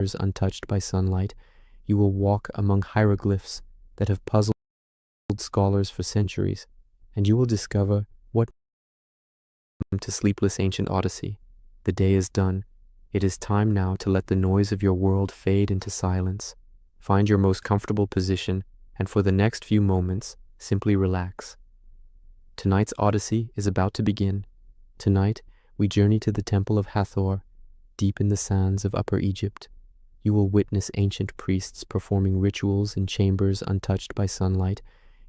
untouched by sunlight, you will walk among hieroglyphs that have puzzled scholars for centuries, and you will discover what to sleepless ancient Odyssey. The day is done. It is time now to let the noise of your world fade into silence. Find your most comfortable position, and for the next few moments, simply relax. Tonight's Odyssey is about to begin. Tonight, we journey to the Temple of Hathor, deep in the sands of Upper Egypt. You will witness ancient priests performing rituals in chambers untouched by sunlight.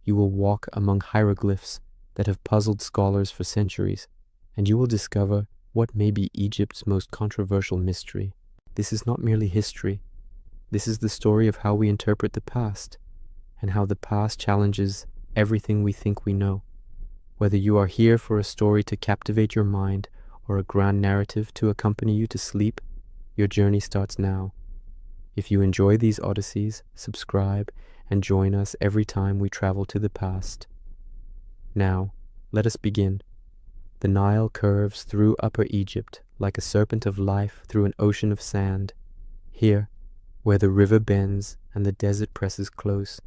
You will walk among hieroglyphs that have puzzled scholars for centuries, and you will discover what may be Egypt's most controversial mystery. This is not merely history. This is the story of how we interpret the past, and how the past challenges everything we think we know. Whether you are here for a story to captivate your mind or a grand narrative to accompany you to sleep, your journey starts now. If you enjoy these odysseys, subscribe and join us every time we travel to the past. Now, let us begin. The Nile curves through Upper Egypt like a serpent of life through an ocean of sand. Here, where the river bends and the desert presses close,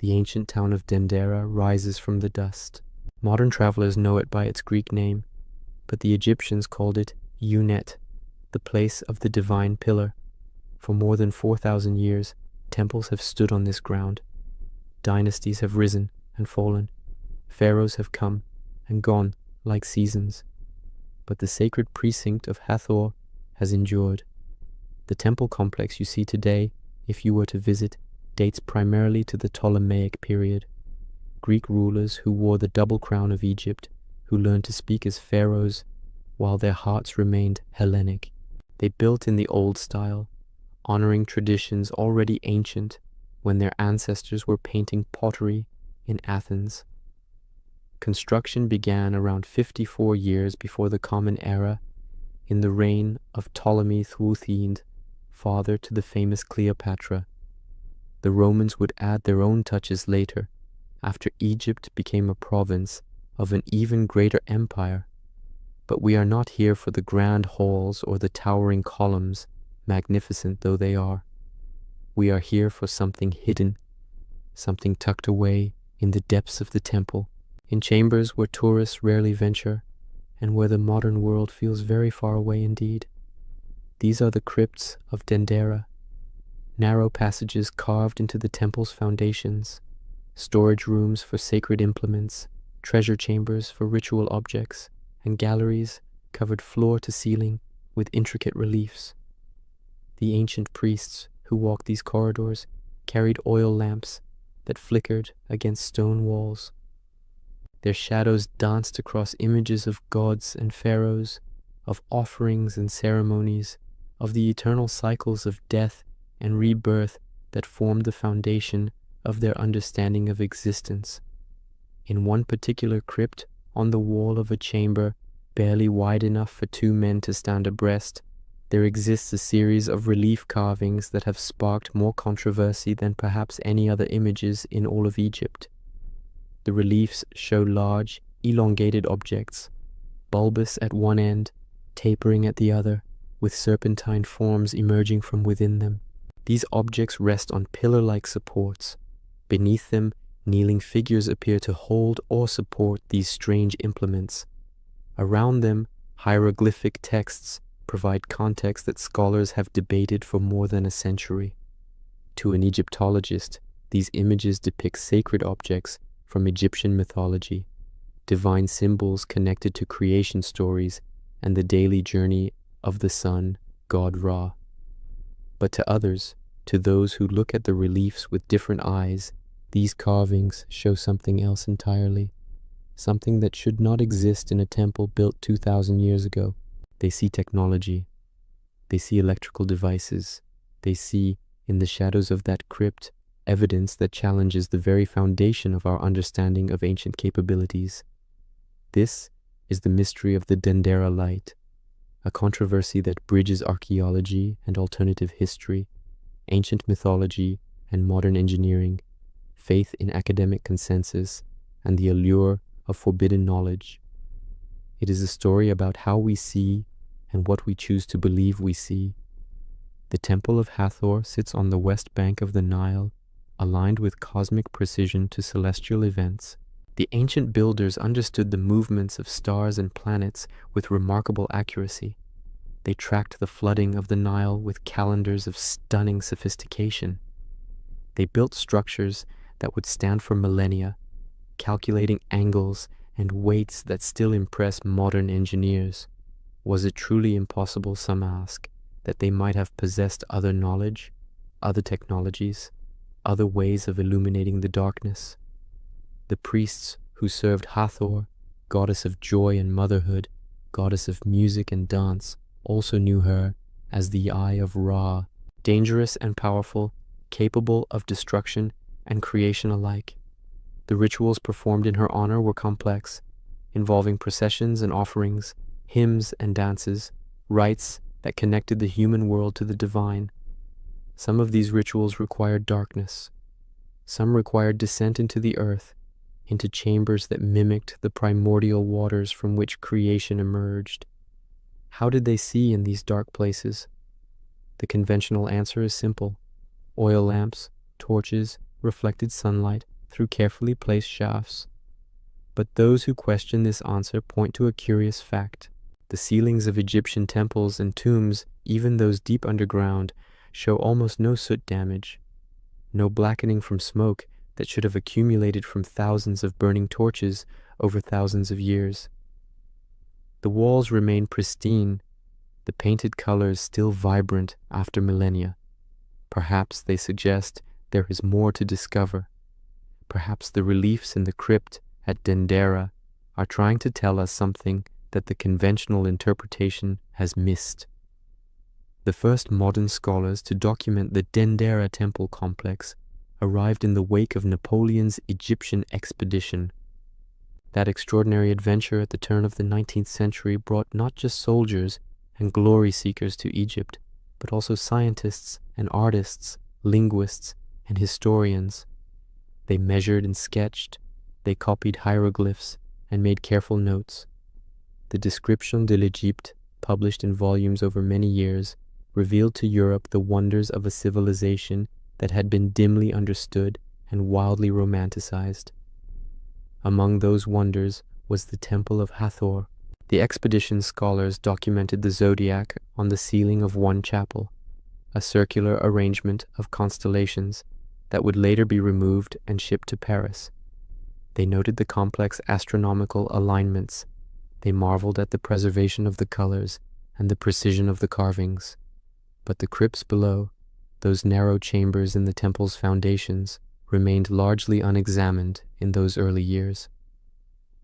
the ancient town of Dendera rises from the dust. Modern travelers know it by its Greek name, but the Egyptians called it Unet, the place of the divine pillar. For more than 4,000 years, temples have stood on this ground. Dynasties have risen and fallen. Pharaohs have come and gone like seasons. But the sacred precinct of Hathor has endured. The temple complex you see today, if you were to visit, dates primarily to the Ptolemaic period. Greek rulers who wore the double crown of Egypt, who learned to speak as pharaohs while their hearts remained Hellenic. They built in the old style, honoring traditions already ancient when their ancestors were painting pottery in Athens. Construction began around 54 years before the Common Era, in the reign of Ptolemy Thucydides, father to the famous Cleopatra. The Romans would add their own touches later, after Egypt became a province of an even greater empire. But we are not here for the grand halls or the towering columns, magnificent though they are. We are here for something hidden, something tucked away in the depths of the temple, in chambers where tourists rarely venture, and where the modern world feels very far away indeed. These are the crypts of Dendera, narrow passages carved into the temple's foundations, storage rooms for sacred implements, treasure chambers for ritual objects, and galleries covered floor to ceiling with intricate reliefs. The ancient priests who walked these corridors carried oil lamps that flickered against stone walls. Their shadows danced across images of gods and pharaohs, of offerings and ceremonies, of the eternal cycles of death and rebirth that formed the foundation of their understanding of existence. In one particular crypt, on the wall of a chamber barely wide enough for 2 men to stand abreast, there exists a series of relief carvings that have sparked more controversy than perhaps any other images in all of Egypt. The reliefs show large, elongated objects, bulbous at one end, tapering at the other, with serpentine forms emerging from within them. These objects rest on pillar-like supports. Beneath them, kneeling figures appear to hold or support these strange implements. Around them, hieroglyphic texts provide context that scholars have debated for more than a century. To an Egyptologist, these images depict sacred objects from Egyptian mythology, divine symbols connected to creation stories and the daily journey of the sun, god Ra. But to others, to those who look at the reliefs with different eyes, these carvings show something else entirely, something that should not exist in a temple built 2,000 years ago. They see technology. They see electrical devices. They see, in the shadows of that crypt, evidence that challenges the very foundation of our understanding of ancient capabilities. This is the mystery of the Dendera light, a controversy that bridges archaeology and alternative history, ancient mythology and modern engineering, faith in academic consensus, and the allure of forbidden knowledge. It is a story about how we see and what we choose to believe we see. The Temple of Hathor sits on the west bank of the Nile, aligned with cosmic precision to celestial events. The ancient builders understood the movements of stars and planets with remarkable accuracy. They tracked the flooding of the Nile with calendars of stunning sophistication. They built structures that would stand for millennia, calculating angles and weights that still impress modern engineers. Was it truly impossible, some ask, that they might have possessed other knowledge, other technologies, other ways of illuminating the darkness? The priests who served Hathor, goddess of joy and motherhood, goddess of music and dance, also knew her as the Eye of Ra, dangerous and powerful, capable of destruction and creation alike. The rituals performed in her honor were complex, involving processions and offerings, hymns and dances, rites that connected the human world to the divine. Some of these rituals required darkness. Some required descent into the earth, into chambers that mimicked the primordial waters from which creation emerged. How did they see in these dark places? The conventional answer is simple. Oil lamps, torches, reflected sunlight through carefully placed shafts. But those who question this answer point to a curious fact. The ceilings of Egyptian temples and tombs, even those deep underground, show almost no soot damage, no blackening from smoke that should have accumulated from thousands of burning torches over thousands of years. The walls remain pristine, the painted colors still vibrant after millennia. Perhaps they suggest there is more to discover. Perhaps the reliefs in the crypt at Dendera are trying to tell us something that the conventional interpretation has missed. The first modern scholars to document the Dendera temple complex arrived in the wake of Napoleon's Egyptian expedition. That extraordinary adventure at the turn of the 19th century brought not just soldiers and glory seekers to Egypt, but also scientists and artists, linguists and historians. They measured and sketched, they copied hieroglyphs and made careful notes. The Description de l'Égypte, published in volumes over many years, revealed to Europe the wonders of a civilization that had been dimly understood and wildly romanticized. Among those wonders was the Temple of Hathor. The expedition scholars documented the zodiac on the ceiling of one chapel, a circular arrangement of constellations that would later be removed and shipped to Paris. They noted the complex astronomical alignments. They marveled at the preservation of the colors and the precision of the carvings. But the crypts below, those narrow chambers in the temple's foundations, remained largely unexamined in those early years.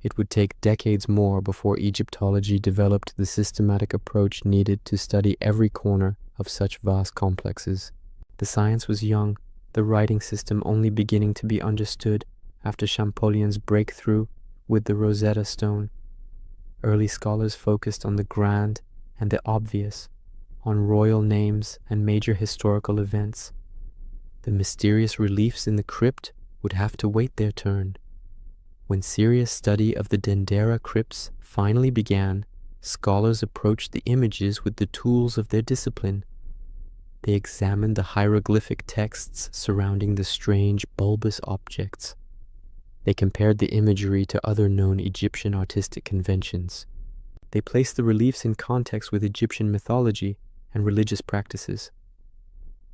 It would take decades more before Egyptology developed the systematic approach needed to study every corner of such vast complexes. The science was young, the writing system only beginning to be understood after Champollion's breakthrough with the Rosetta Stone. Early scholars focused on the grand and the obvious, on royal names and major historical events. The mysterious reliefs in the crypt would have to wait their turn. When serious study of the Dendera crypts finally began, scholars approached the images with the tools of their discipline. They examined the hieroglyphic texts surrounding the strange bulbous objects. They compared the imagery to other known Egyptian artistic conventions. They placed the reliefs in context with Egyptian mythology and religious practices.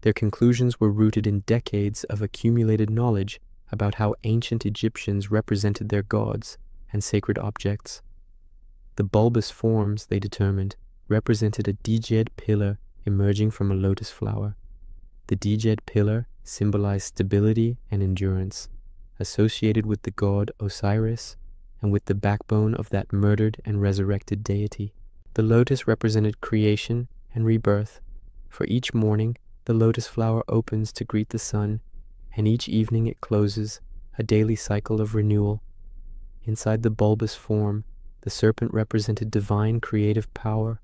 Their conclusions were rooted in decades of accumulated knowledge about how ancient Egyptians represented their gods and sacred objects. The bulbous forms, they determined, represented a Djed pillar emerging from a lotus flower. The Djed pillar symbolized stability and endurance, associated with the god Osiris and with the backbone of that murdered and resurrected deity. The lotus represented creation and rebirth. For each morning, the lotus flower opens to greet the sun, and each evening it closes, a daily cycle of renewal. Inside the bulbous form, the serpent represented divine creative power,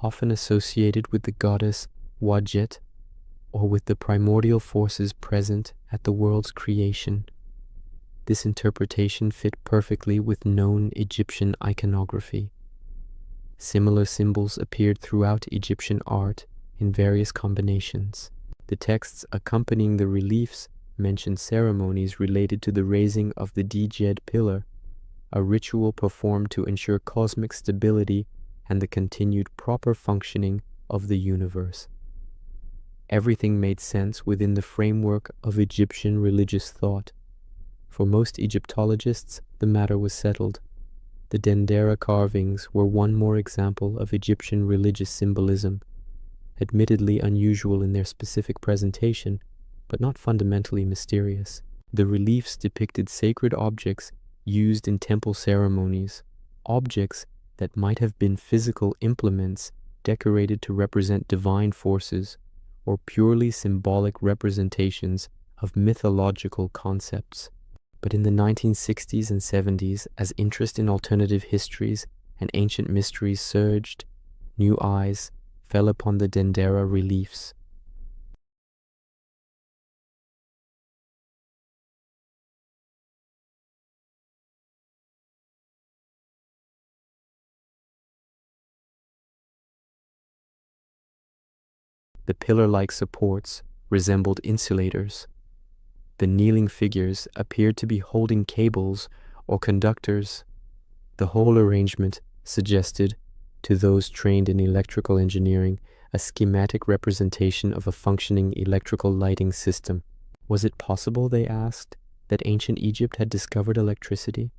often associated with the goddess Wadjet, or with the primordial forces present at the world's creation. This interpretation fit perfectly with known Egyptian iconography. Similar symbols appeared throughout Egyptian art, in various combinations. The texts accompanying the reliefs mention ceremonies related to the raising of the Djed pillar, a ritual performed to ensure cosmic stability and the continued proper functioning of the universe. Everything made sense within the framework of Egyptian religious thought. For most Egyptologists, the matter was settled. The Dendera carvings were one more example of Egyptian religious symbolism, admittedly unusual in their specific presentation, but not fundamentally mysterious. The reliefs depicted sacred objects used in temple ceremonies, objects that might have been physical implements decorated to represent divine forces, or purely symbolic representations of mythological concepts. But in the 1960s and 70s, as interest in alternative histories and ancient mysteries surged, new eyes fell upon the Dendera reliefs. The pillar-like supports resembled insulators. The kneeling figures appeared to be holding cables or conductors. The whole arrangement suggested, to those trained in electrical engineering, a schematic representation of a functioning electrical lighting system. Was it possible, they asked, that ancient Egypt had discovered electricity?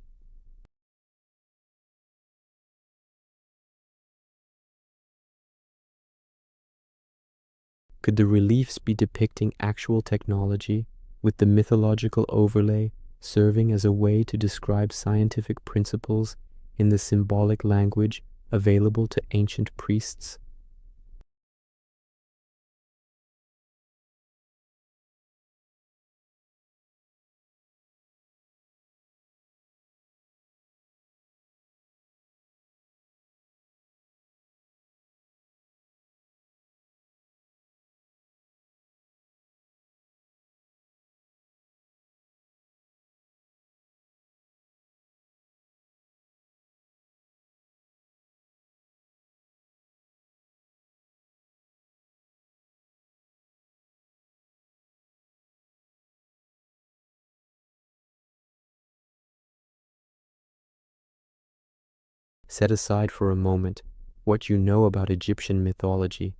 Could the reliefs be depicting actual technology, with the mythological overlay serving as a way to describe scientific principles in the symbolic language available to ancient priests? Set aside for a moment what you know about Egyptian mythology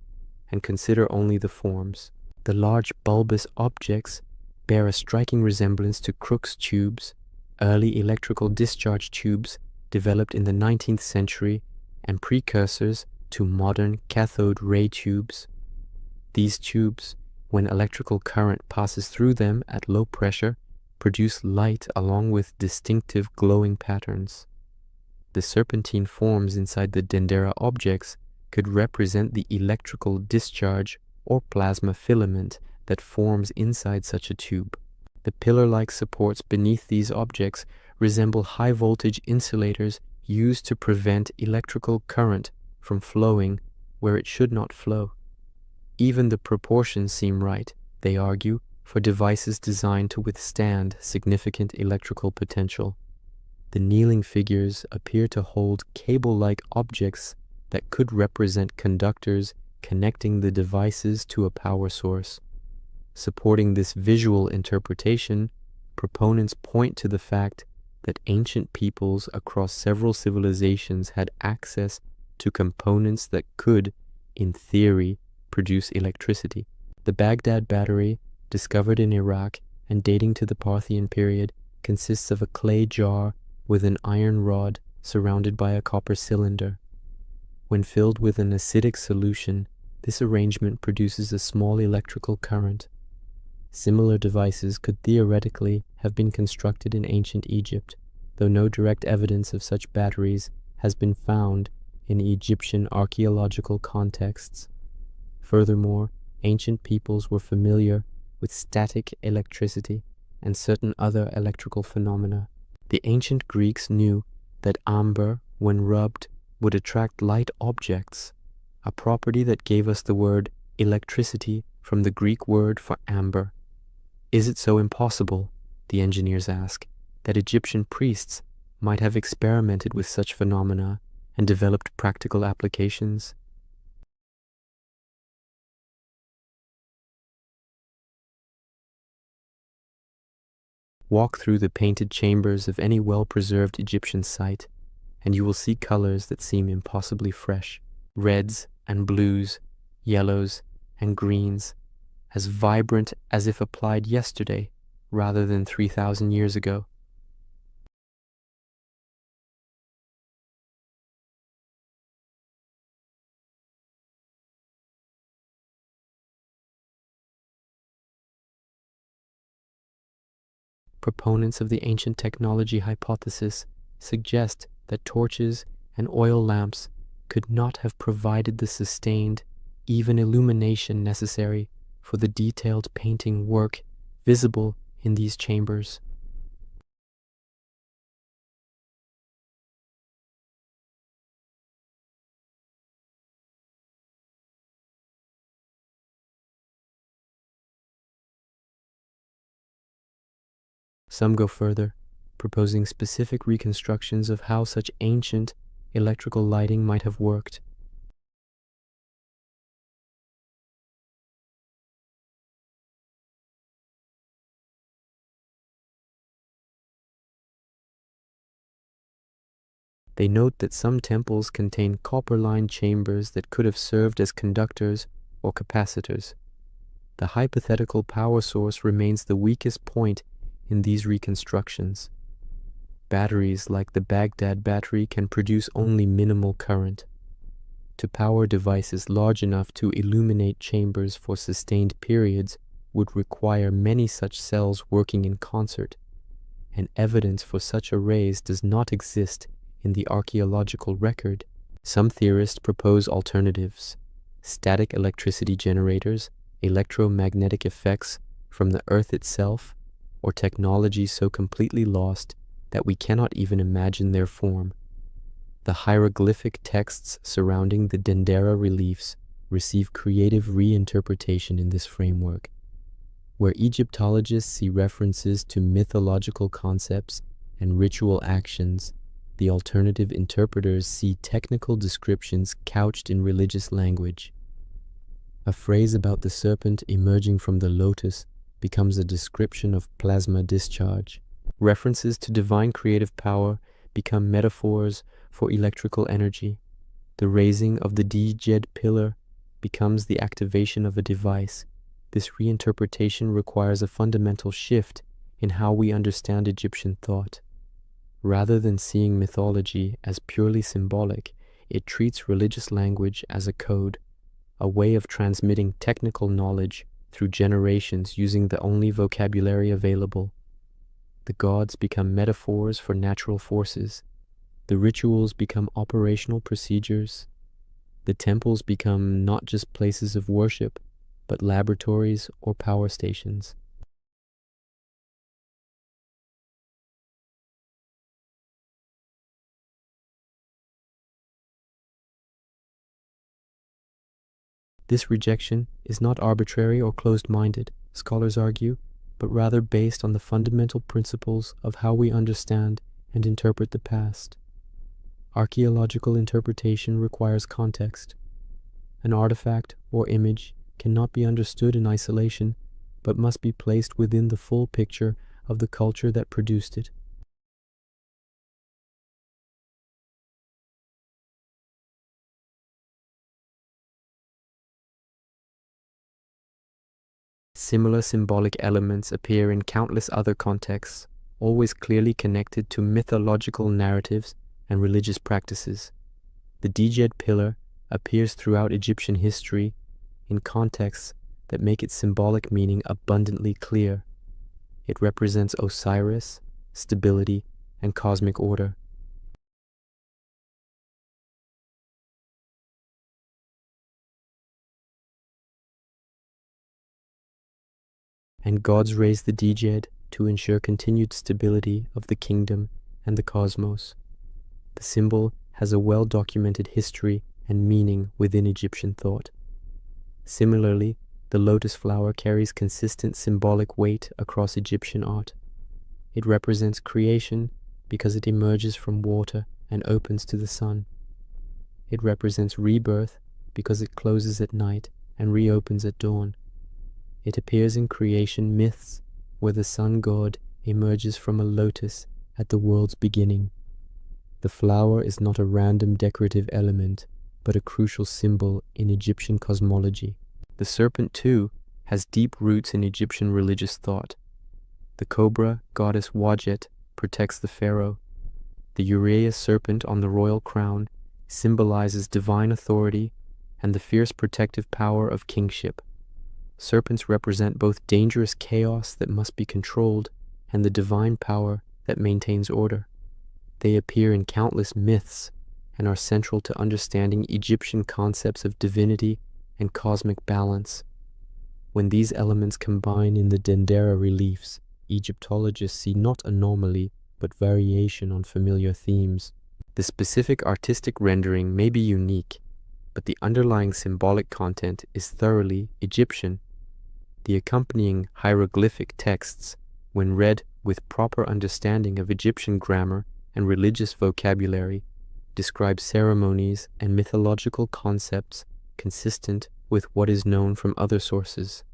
and consider only the forms. The large bulbous objects bear a striking resemblance to Crookes tubes, early electrical discharge tubes developed in the 19th century and precursors to modern cathode ray tubes. These tubes, when electrical current passes through them at low pressure, produce light along with distinctive glowing patterns. The serpentine forms inside the Dendera objects could represent the electrical discharge or plasma filament that forms inside such a tube. The pillar-like supports beneath these objects resemble high-voltage insulators used to prevent electrical current from flowing where it should not flow. Even the proportions seem right, they argue, for devices designed to withstand significant electrical potential. The kneeling figures appear to hold cable-like objects that could represent conductors connecting the devices to a power source. Supporting this visual interpretation, proponents point to the fact that ancient peoples across several civilizations had access to components that could, in theory, produce electricity. The Baghdad battery, discovered in Iraq and dating to the Parthian period, consists of a clay jar with an iron rod surrounded by a copper cylinder. When filled with an acidic solution, this arrangement produces a small electrical current. Similar devices could theoretically have been constructed in ancient Egypt, though no direct evidence of such batteries has been found in Egyptian archaeological contexts. Furthermore, ancient peoples were familiar with static electricity and certain other electrical phenomena. The ancient Greeks knew that amber, when rubbed, would attract light objects, a property that gave us the word electricity from the Greek word for amber. Is it so impossible, the engineers ask, that Egyptian priests might have experimented with such phenomena and developed practical applications? Walk through the painted chambers of any well-preserved Egyptian site, and you will see colors that seem impossibly fresh. Reds and blues, yellows and greens, as vibrant as if applied yesterday rather than 3,000 years ago. Proponents of the ancient technology hypothesis suggest that torches and oil lamps could not have provided the sustained, even illumination necessary for the detailed painting work visible in these chambers. Some go further, proposing specific reconstructions of how such ancient electrical lighting might have worked. They note that some temples contain copper-lined chambers that could have served as conductors or capacitors. The hypothetical power source remains the weakest point in these reconstructions. Batteries like the Baghdad battery can produce only minimal current. To power devices large enough to illuminate chambers for sustained periods would require many such cells working in concert, and evidence for such arrays does not exist in the archaeological record. Some theorists propose alternatives: static electricity generators, electromagnetic effects from the Earth itself, or technology so completely lost that we cannot even imagine their form. The hieroglyphic texts surrounding the Dendera reliefs receive creative reinterpretation in this framework. Where Egyptologists see references to mythological concepts and ritual actions, the alternative interpreters see technical descriptions couched in religious language. A phrase about the serpent emerging from the lotus becomes a description of plasma discharge. References to divine creative power become metaphors for electrical energy. The raising of the Djed pillar becomes the activation of a device. This reinterpretation requires a fundamental shift in how we understand Egyptian thought. Rather than seeing mythology as purely symbolic, it treats religious language as a code, a way of transmitting technical knowledge through generations using the only vocabulary available. The gods become metaphors for natural forces. The rituals become operational procedures. The temples become not just places of worship, but laboratories or power stations. This rejection is not arbitrary or closed-minded, scholars argue, but rather based on the fundamental principles of how we understand and interpret the past. Archaeological interpretation requires context. An artifact or image cannot be understood in isolation, but must be placed within the full picture of the culture that produced it. Similar symbolic elements appear in countless other contexts, always clearly connected to mythological narratives and religious practices. The Djed pillar appears throughout Egyptian history in contexts that make its symbolic meaning abundantly clear. It represents Osiris, stability, and cosmic order. And gods raise the Djed to ensure continued stability of the kingdom and the cosmos. The symbol has a well-documented history and meaning within Egyptian thought. Similarly, the lotus flower carries consistent symbolic weight across Egyptian art. It represents creation because it emerges from water and opens to the sun. It represents rebirth because it closes at night and reopens at dawn. It appears in creation myths where the sun god emerges from a lotus at the world's beginning. The flower is not a random decorative element, but a crucial symbol in Egyptian cosmology. The serpent, too, has deep roots in Egyptian religious thought. The cobra, goddess Wadjet, protects the pharaoh. The uraeus serpent on the royal crown symbolizes divine authority and the fierce protective power of kingship. Serpents represent both dangerous chaos that must be controlled and the divine power that maintains order. They appear in countless myths and are central to understanding Egyptian concepts of divinity and cosmic balance. When these elements combine in the Dendera reliefs, Egyptologists see not anomaly but variation on familiar themes. The specific artistic rendering may be unique, but the underlying symbolic content is thoroughly Egyptian. The accompanying hieroglyphic texts, when read with proper understanding of Egyptian grammar and religious vocabulary, describe ceremonies and mythological concepts consistent with what is known from other sources.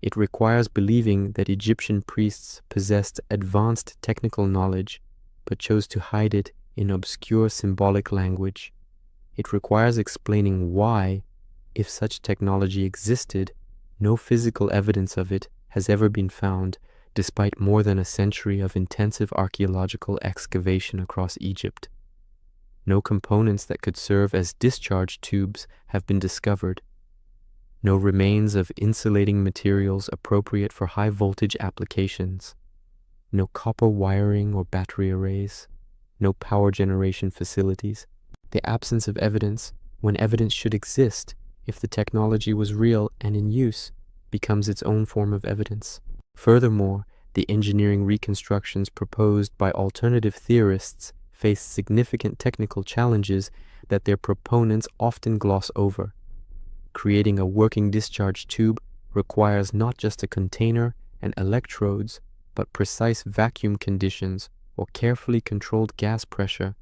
It requires believing that Egyptian priests possessed advanced technical knowledge, but chose to hide it in obscure symbolic language. It requires explaining why, if such technology existed, no physical evidence of it has ever been found, despite more than a century of intensive archaeological excavation across Egypt. No components that could serve as discharge tubes have been discovered. No remains of insulating materials appropriate for high-voltage applications. No copper wiring or battery arrays. No power generation facilities. The absence of evidence, when evidence should exist, if the technology was real and in use, becomes its own form of evidence. Furthermore, the engineering reconstructions proposed by alternative theorists face significant technical challenges that their proponents often gloss over. Creating a working discharge tube requires not just a container and electrodes, but precise vacuum conditions or carefully controlled gas pressure.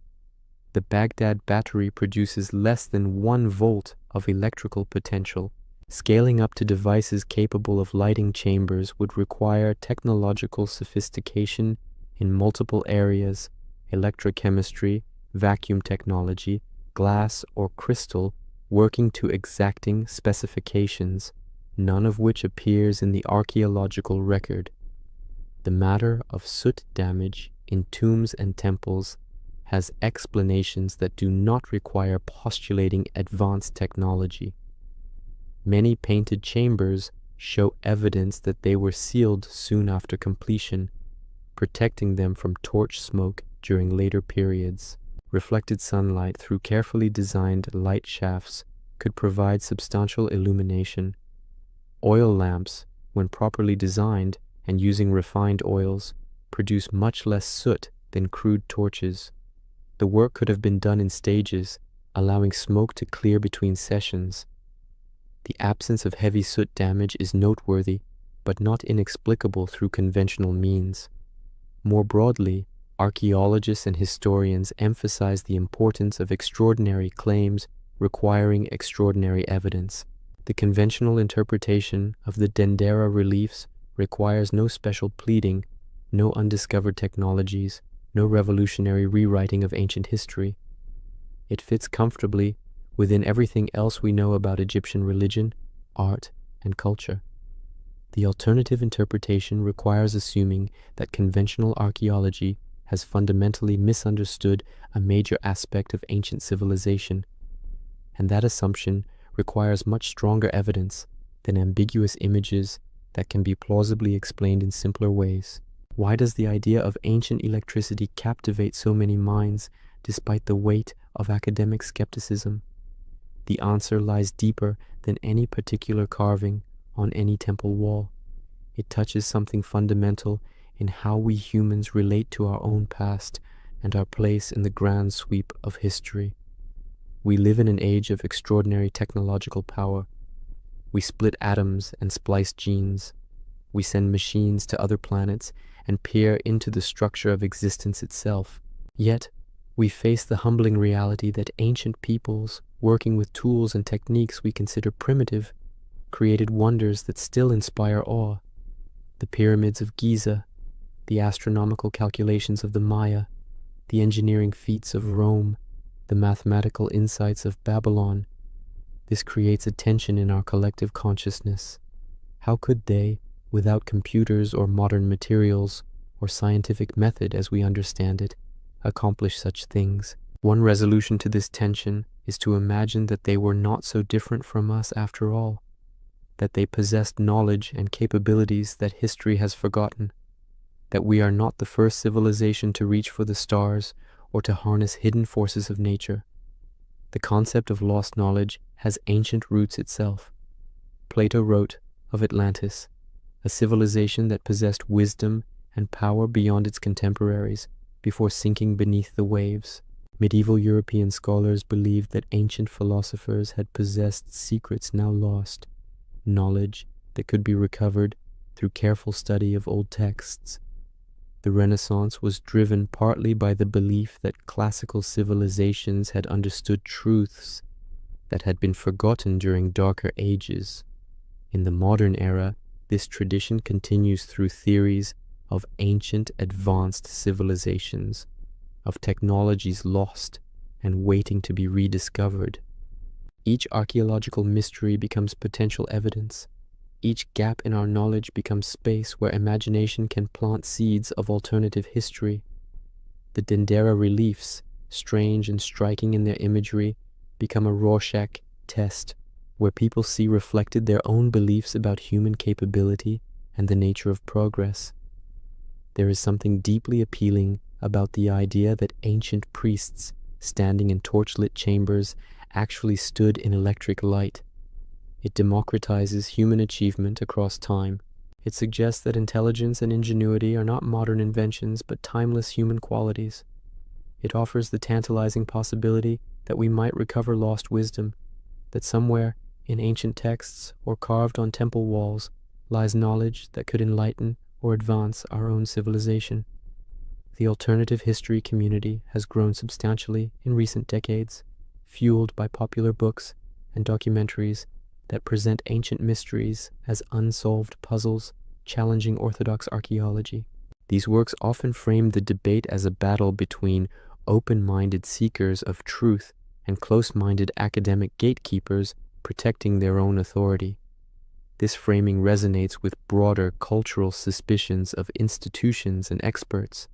The Baghdad battery produces less than 1 volt of electrical potential. Scaling up to devices capable of lighting chambers would require technological sophistication in multiple areas: electrochemistry, vacuum technology, glass or crystal, working to exacting specifications, none of which appears in the archaeological record. The matter of soot damage in tombs and temples has explanations that do not require postulating advanced technology. Many painted chambers show evidence that they were sealed soon after completion, protecting them from torch smoke during later periods. Reflected sunlight through carefully designed light shafts could provide substantial illumination. Oil lamps, when properly designed and using refined oils, produce much less soot than crude torches. The work could have been done in stages, allowing smoke to clear between sessions. The absence of heavy soot damage is noteworthy, but not inexplicable through conventional means. More broadly, archaeologists and historians emphasize the importance of extraordinary claims requiring extraordinary evidence. The conventional interpretation of the Dendera reliefs requires no special pleading, no undiscovered technologies, no revolutionary rewriting of ancient history. It fits comfortably within everything else we know about Egyptian religion, art, and culture. The alternative interpretation requires assuming that conventional archaeology has fundamentally misunderstood a major aspect of ancient civilization, and that assumption requires much stronger evidence than ambiguous images that can be plausibly explained in simpler ways. Why does the idea of ancient electricity captivate so many minds despite the weight of academic skepticism? The answer lies deeper than any particular carving on any temple wall. It touches something fundamental in how we humans relate to our own past and our place in the grand sweep of history. We live in an age of extraordinary technological power. We split atoms and splice genes. We send machines to other planets and peer into the structure of existence itself. Yet, we face the humbling reality that ancient peoples, working with tools and techniques we consider primitive, created wonders that still inspire awe. The pyramids of Giza, the astronomical calculations of the Maya, the engineering feats of Rome, the mathematical insights of Babylon. This creates a tension in our collective consciousness. How could they, without computers or modern materials or scientific method as we understand it, accomplish such things? One resolution to this tension is to imagine that they were not so different from us after all, that they possessed knowledge and capabilities that history has forgotten, that we are not the first civilization to reach for the stars or to harness hidden forces of nature. The concept of lost knowledge has ancient roots itself. Plato wrote of Atlantis, a civilization that possessed wisdom and power beyond its contemporaries before sinking beneath the waves. Medieval European scholars believed that ancient philosophers had possessed secrets now lost, knowledge that could be recovered through careful study of old texts. The Renaissance was driven partly by the belief that classical civilizations had understood truths that had been forgotten during darker ages. In the modern era, this tradition continues through theories of ancient advanced civilizations, of technologies lost and waiting to be rediscovered. Each archaeological mystery becomes potential evidence. Each gap in our knowledge becomes space where imagination can plant seeds of alternative history. The Dendera reliefs, strange and striking in their imagery, become a Rorschach test where people see reflected their own beliefs about human capability and the nature of progress. There is something deeply appealing about the idea that ancient priests, standing in torchlit chambers, actually stood in electric light. It democratizes human achievement across time. It suggests that intelligence and ingenuity are not modern inventions but timeless human qualities. It offers the tantalizing possibility that we might recover lost wisdom, that somewhere in ancient texts or carved on temple walls lies knowledge that could enlighten or advance our own civilization. The alternative history community has grown substantially in recent decades, fueled by popular books and documentaries that present ancient mysteries as unsolved puzzles, challenging orthodox archaeology. These works often frame the debate as a battle between open-minded seekers of truth and close-minded academic gatekeepers protecting their own authority. This framing resonates with broader cultural suspicions of institutions and experts,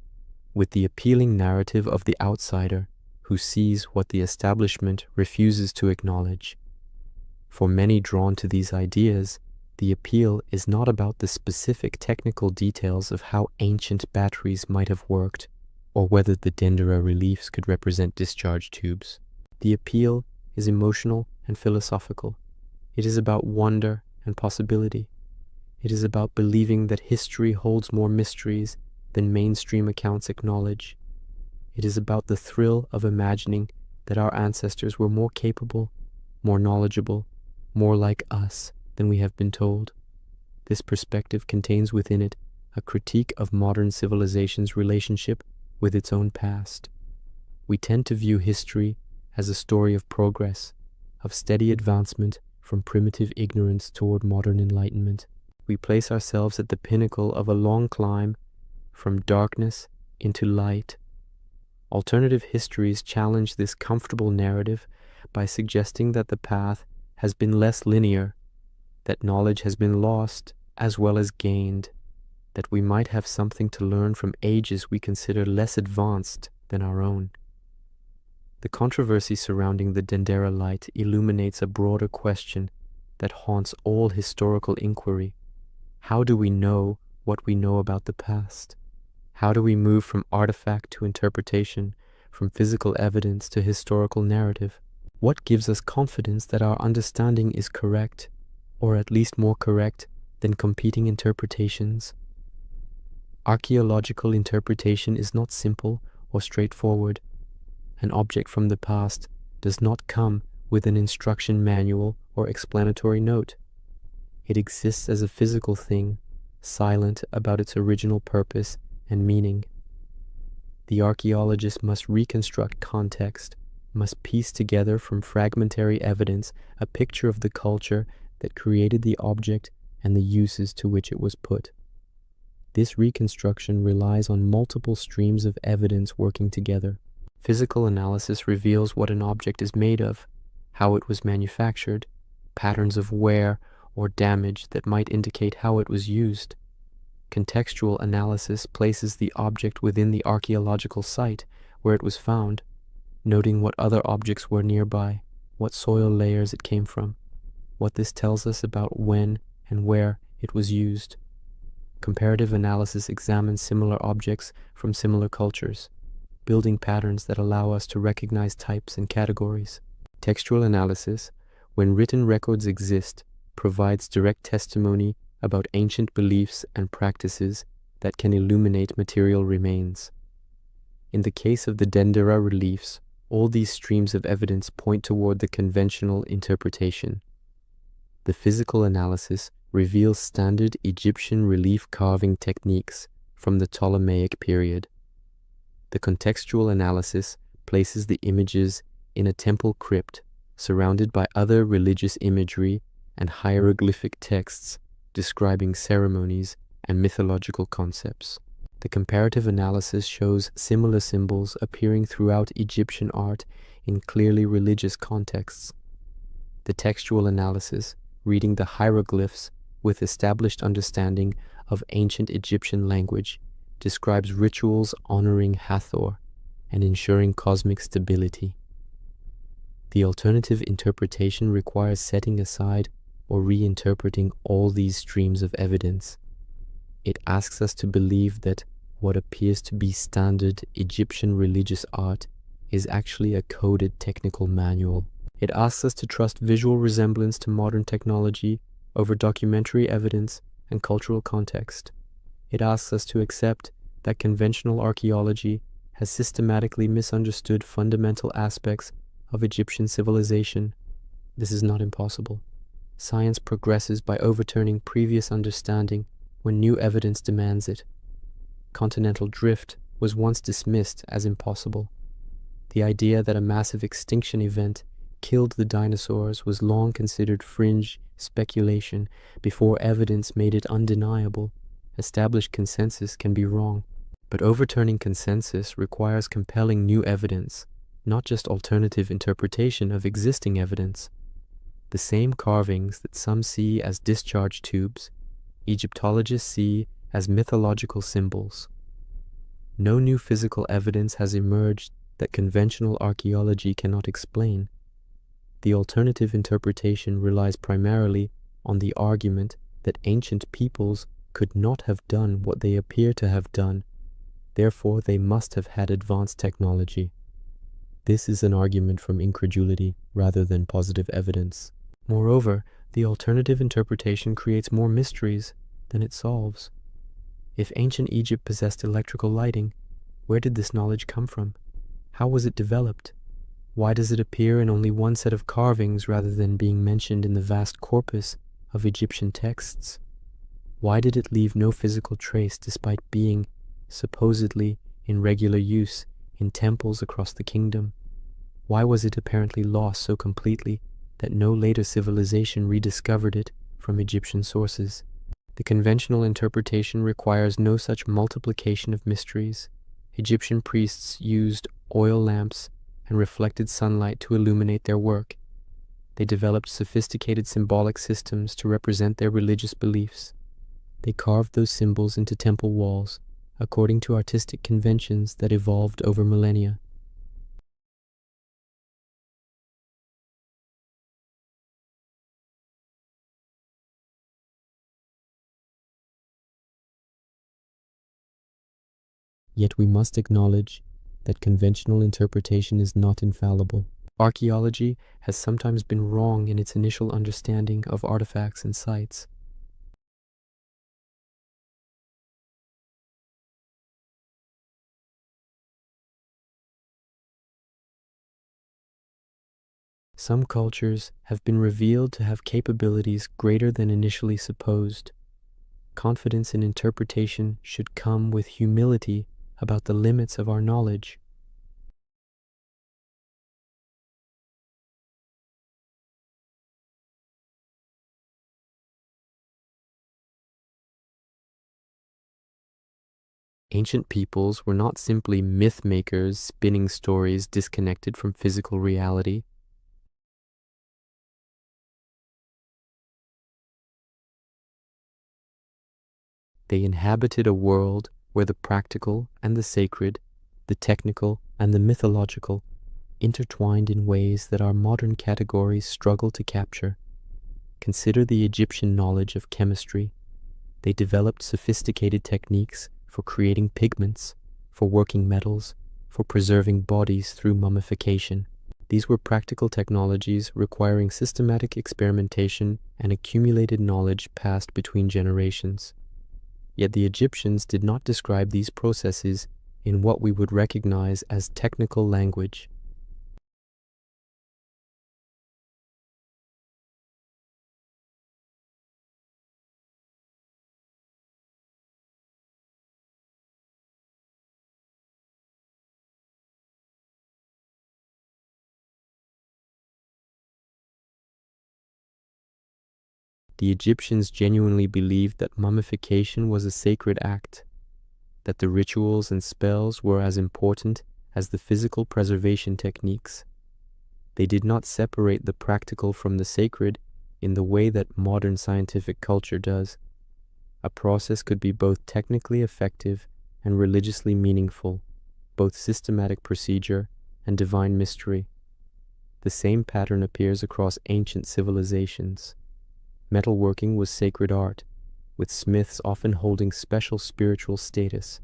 with the appealing narrative of the outsider who sees what the establishment refuses to acknowledge. For many drawn to these ideas, the appeal is not about the specific technical details of how ancient batteries might have worked, or whether the Dendera reliefs could represent discharge tubes. The appeal is emotional and philosophical. It is about wonder and possibility. It is about believing that history holds more mysteries than mainstream accounts acknowledge. It is about the thrill of imagining that our ancestors were more capable, more knowledgeable, more like us than we have been told. This perspective contains within it a critique of modern civilization's relationship with its own past. We tend to view history as a story of progress, of steady advancement from primitive ignorance toward modern enlightenment. We place ourselves at the pinnacle of a long climb from darkness into light. Alternative histories challenge this comfortable narrative by suggesting that the path has been less linear, that knowledge has been lost as well as gained, that we might have something to learn from ages we consider less advanced than our own. The controversy surrounding the Dendera light illuminates a broader question that haunts all historical inquiry. How do we know what we know about the past? How do we move from artifact to interpretation, from physical evidence to historical narrative? What gives us confidence that our understanding is correct, or at least more correct than competing interpretations? Archaeological interpretation is not simple or straightforward. An object from the past does not come with an instruction manual or explanatory note. It exists as a physical thing, silent about its original purpose and meaning. The archaeologist must reconstruct context, must piece together from fragmentary evidence a picture of the culture that created the object and the uses to which it was put. This reconstruction relies on multiple streams of evidence working together. Physical analysis reveals what an object is made of, how it was manufactured, patterns of wear or damage that might indicate how it was used. Contextual analysis places the object within the archaeological site where it was found, noting what other objects were nearby, what soil layers it came from, what this tells us about when and where it was used. Comparative analysis examines similar objects from similar cultures, building patterns that allow us to recognize types and categories. Textual analysis, when written records exist, provides direct testimony about ancient beliefs and practices that can illuminate material remains. In the case of the Dendera reliefs, all these streams of evidence point toward the conventional interpretation. The physical analysis reveals standard Egyptian relief carving techniques from the Ptolemaic period. The contextual analysis places the images in a temple crypt surrounded by other religious imagery and hieroglyphic texts describing ceremonies and mythological concepts. The comparative analysis shows similar symbols appearing throughout Egyptian art in clearly religious contexts. The textual analysis, reading the hieroglyphs with established understanding of ancient Egyptian language, describes rituals honoring Hathor and ensuring cosmic stability. The alternative interpretation requires setting aside or reinterpreting all these streams of evidence. It asks us to believe that what appears to be standard Egyptian religious art is actually a coded technical manual. It asks us to trust visual resemblance to modern technology over documentary evidence and cultural context. It asks us to accept that conventional archaeology has systematically misunderstood fundamental aspects of Egyptian civilization. This is not impossible. Science progresses by overturning previous understanding when new evidence demands it. Continental drift was once dismissed as impossible. The idea that a massive extinction event killed the dinosaurs was long considered fringe speculation before evidence made it undeniable. Established consensus can be wrong, but overturning consensus requires compelling new evidence, not just alternative interpretation of existing evidence. The same carvings that some see as discharge tubes, Egyptologists see as mythological symbols. No new physical evidence has emerged that conventional archaeology cannot explain. The alternative interpretation relies primarily on the argument that ancient peoples could not have done what they appear to have done, therefore they must have had advanced technology. This is an argument from incredulity rather than positive evidence. Moreover, the alternative interpretation creates more mysteries than it solves. If ancient Egypt possessed electrical lighting, where did this knowledge come from? How was it developed? Why does it appear in only one set of carvings rather than being mentioned in the vast corpus of Egyptian texts? Why did it leave no physical trace despite being, supposedly, in regular use in temples across the kingdom? Why was it apparently lost so completely that no later civilization rediscovered it from Egyptian sources? The conventional interpretation requires no such multiplication of mysteries. Egyptian priests used oil lamps and reflected sunlight to illuminate their work. They developed sophisticated symbolic systems to represent their religious beliefs. They carved those symbols into temple walls, according to artistic conventions that evolved over millennia. Yet we must acknowledge that conventional interpretation is not infallible. Archaeology has sometimes been wrong in its initial understanding of artifacts and sites. Some cultures have been revealed to have capabilities greater than initially supposed. Confidence in interpretation should come with humility about the limits of our knowledge. Ancient peoples were not simply myth makers spinning stories disconnected from physical reality. They inhabited a world where the practical and the sacred, the technical and the mythological, intertwined in ways that our modern categories struggle to capture. Consider the Egyptian knowledge of chemistry. They developed sophisticated techniques for creating pigments, for working metals, for preserving bodies through mummification. These were practical technologies requiring systematic experimentation and accumulated knowledge passed between generations. Yet the Egyptians did not describe these processes in what we would recognize as technical language. The Egyptians genuinely believed that mummification was a sacred act, that the rituals and spells were as important as the physical preservation techniques. They did not separate the practical from the sacred in the way that modern scientific culture does. A process could be both technically effective and religiously meaningful, both systematic procedure and divine mystery. The same pattern appears across ancient civilizations. Metalworking was sacred art, with smiths often holding special spiritual status.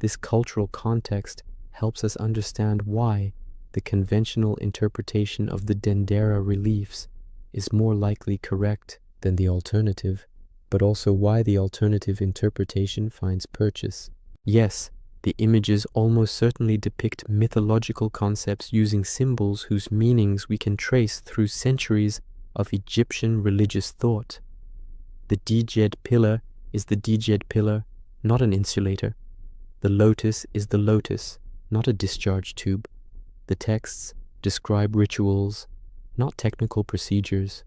This cultural context helps us understand why the conventional interpretation of the Dendera reliefs is more likely correct than the alternative, but also why the alternative interpretation finds purchase. Yes, the images almost certainly depict mythological concepts using symbols whose meanings we can trace through centuries of Egyptian religious thought. The Djed pillar is the Djed pillar, not an insulator. The lotus is the lotus, not a discharge tube. The texts describe rituals, not technical procedures.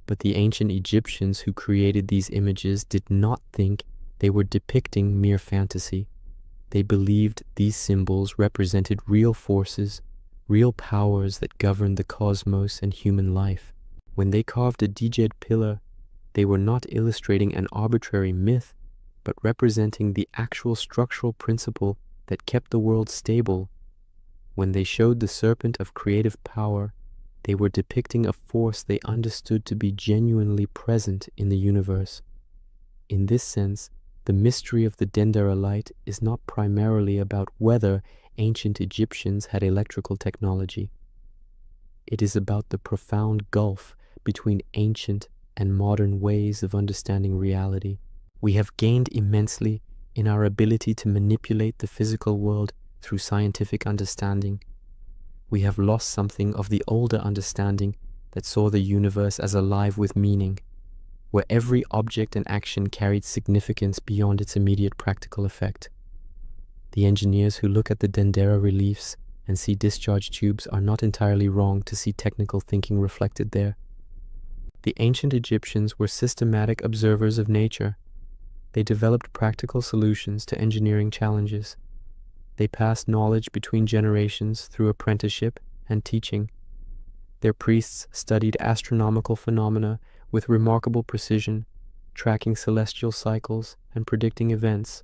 But the ancient Egyptians who created these images did not think they were depicting mere fantasy. They believed these symbols represented real forces, real powers that governed the cosmos and human life. When they carved a Djed pillar, they were not illustrating an arbitrary myth, but representing the actual structural principle that kept the world stable. When they showed the serpent of creative power, they were depicting a force they understood to be genuinely present in the universe. In this sense, the mystery of the Dendera light is not primarily about whether ancient Egyptians had electrical technology. It is about the profound gulf between ancient and modern ways of understanding reality. We have gained immensely in our ability to manipulate the physical world through scientific understanding. We have lost something of the older understanding that saw the universe as alive with meaning, where every object and action carried significance beyond its immediate practical effect. The engineers who look at the Dendera reliefs and see discharge tubes are not entirely wrong to see technical thinking reflected there. The ancient Egyptians were systematic observers of nature. They developed practical solutions to engineering challenges. They passed knowledge between generations through apprenticeship and teaching. Their priests studied astronomical phenomena with remarkable precision, tracking celestial cycles and predicting events.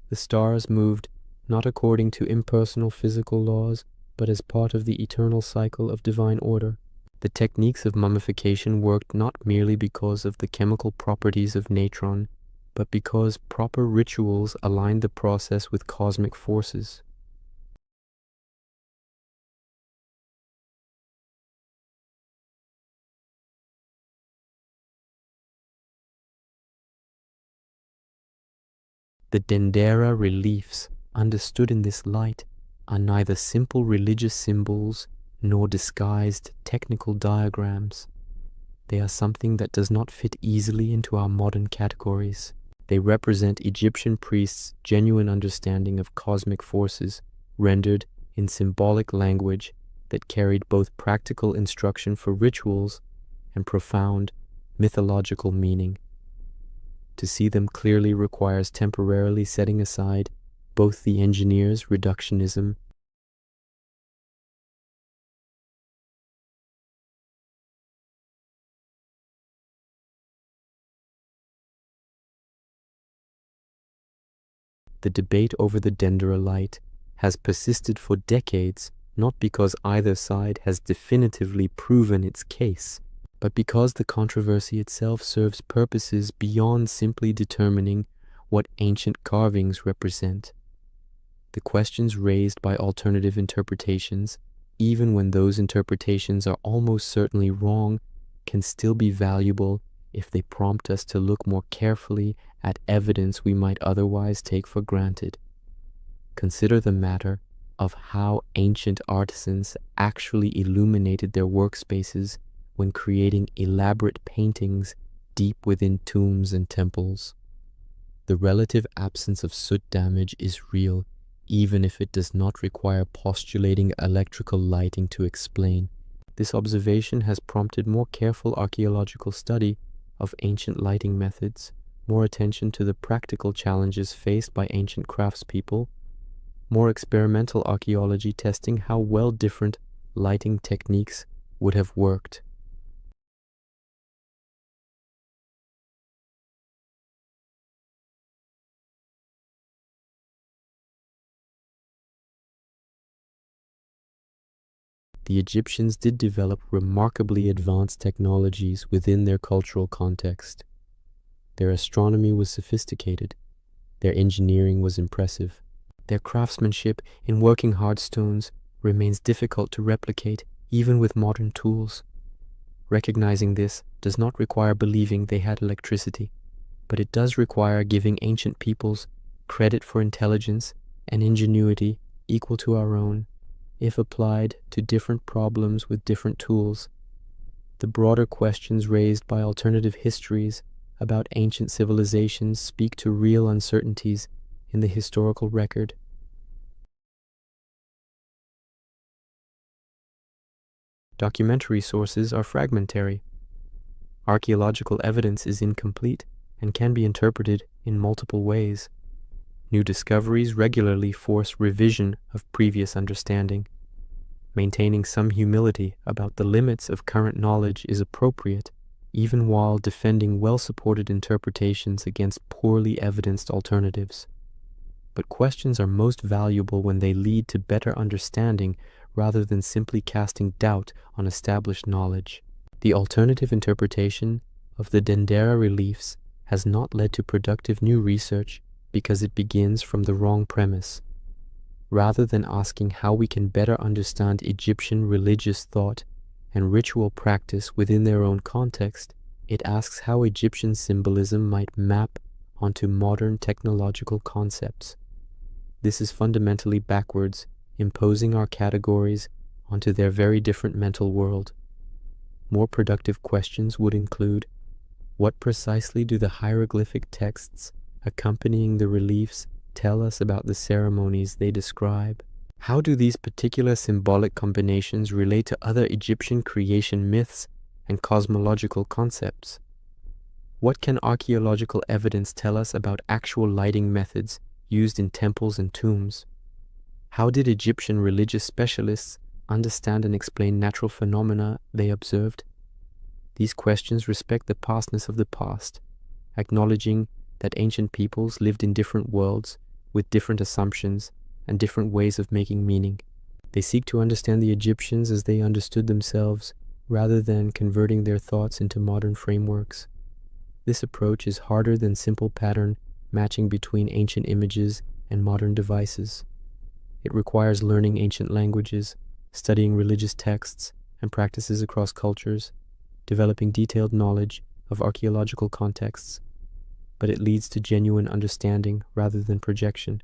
The stars moved not according to impersonal physical laws, but as part of the eternal cycle of divine order. The techniques of mummification worked not merely because of the chemical properties of natron, but because proper rituals aligned the process with cosmic forces. The Dendera reliefs, understood in this light, are neither simple religious symbols nor disguised technical diagrams. They are something that does not fit easily into our modern categories. They represent Egyptian priests' genuine understanding of cosmic forces, rendered in symbolic language that carried both practical instruction for rituals and profound mythological meaning. To see them clearly requires temporarily setting aside both the engineer's reductionism The debate over the Dendera light has persisted for decades, not because either side has definitively proven its case, but because the controversy itself serves purposes beyond simply determining what ancient carvings represent. The questions raised by alternative interpretations, even when those interpretations are almost certainly wrong, can still be valuable if they prompt us to look more carefully at evidence we might otherwise take for granted. Consider the matter of how ancient artisans actually illuminated their workspaces when creating elaborate paintings deep within tombs and temples. The relative absence of soot damage is real, even if it does not require postulating electrical lighting to explain. This observation has prompted more careful archaeological study of ancient lighting methods, more attention to the practical challenges faced by ancient craftspeople, more experimental archaeology testing how well different lighting techniques would have worked. The Egyptians did develop remarkably advanced technologies within their cultural context. Their astronomy was sophisticated. Their engineering was impressive. Their craftsmanship in working hard stones remains difficult to replicate even with modern tools. Recognizing this does not require believing they had electricity, but it does require giving ancient peoples credit for intelligence and ingenuity equal to our own, if applied to different problems with different tools. The broader questions raised by alternative histories about ancient civilizations speak to real uncertainties in the historical record. Documentary sources are fragmentary. Archaeological evidence is incomplete and can be interpreted in multiple ways. New discoveries regularly force revision of previous understanding. Maintaining some humility about the limits of current knowledge is appropriate, even while defending well-supported interpretations against poorly evidenced alternatives. But questions are most valuable when they lead to better understanding rather than simply casting doubt on established knowledge. The alternative interpretation of the Dendera reliefs has not led to productive new research because it begins from the wrong premise. Rather than asking how we can better understand Egyptian religious thought and ritual practice within their own context, it asks how Egyptian symbolism might map onto modern technological concepts. This is fundamentally backwards, imposing our categories onto their very different mental world. More productive questions would include: what precisely do the hieroglyphic texts accompanying the reliefs tell us about the ceremonies they describe? How do these particular symbolic combinations relate to other Egyptian creation myths and cosmological concepts? What can archaeological evidence tell us about actual lighting methods used in temples and tombs? How did Egyptian religious specialists understand and explain natural phenomena they observed? These questions respect the pastness of the past, acknowledging that ancient peoples lived in different worlds with different assumptions and different ways of making meaning. They seek to understand the Egyptians as they understood themselves, rather than converting their thoughts into modern frameworks. This approach is harder than simple pattern matching between ancient images and modern devices. It requires learning ancient languages, studying religious texts and practices across cultures, developing detailed knowledge of archaeological contexts, but it leads to genuine understanding rather than projection.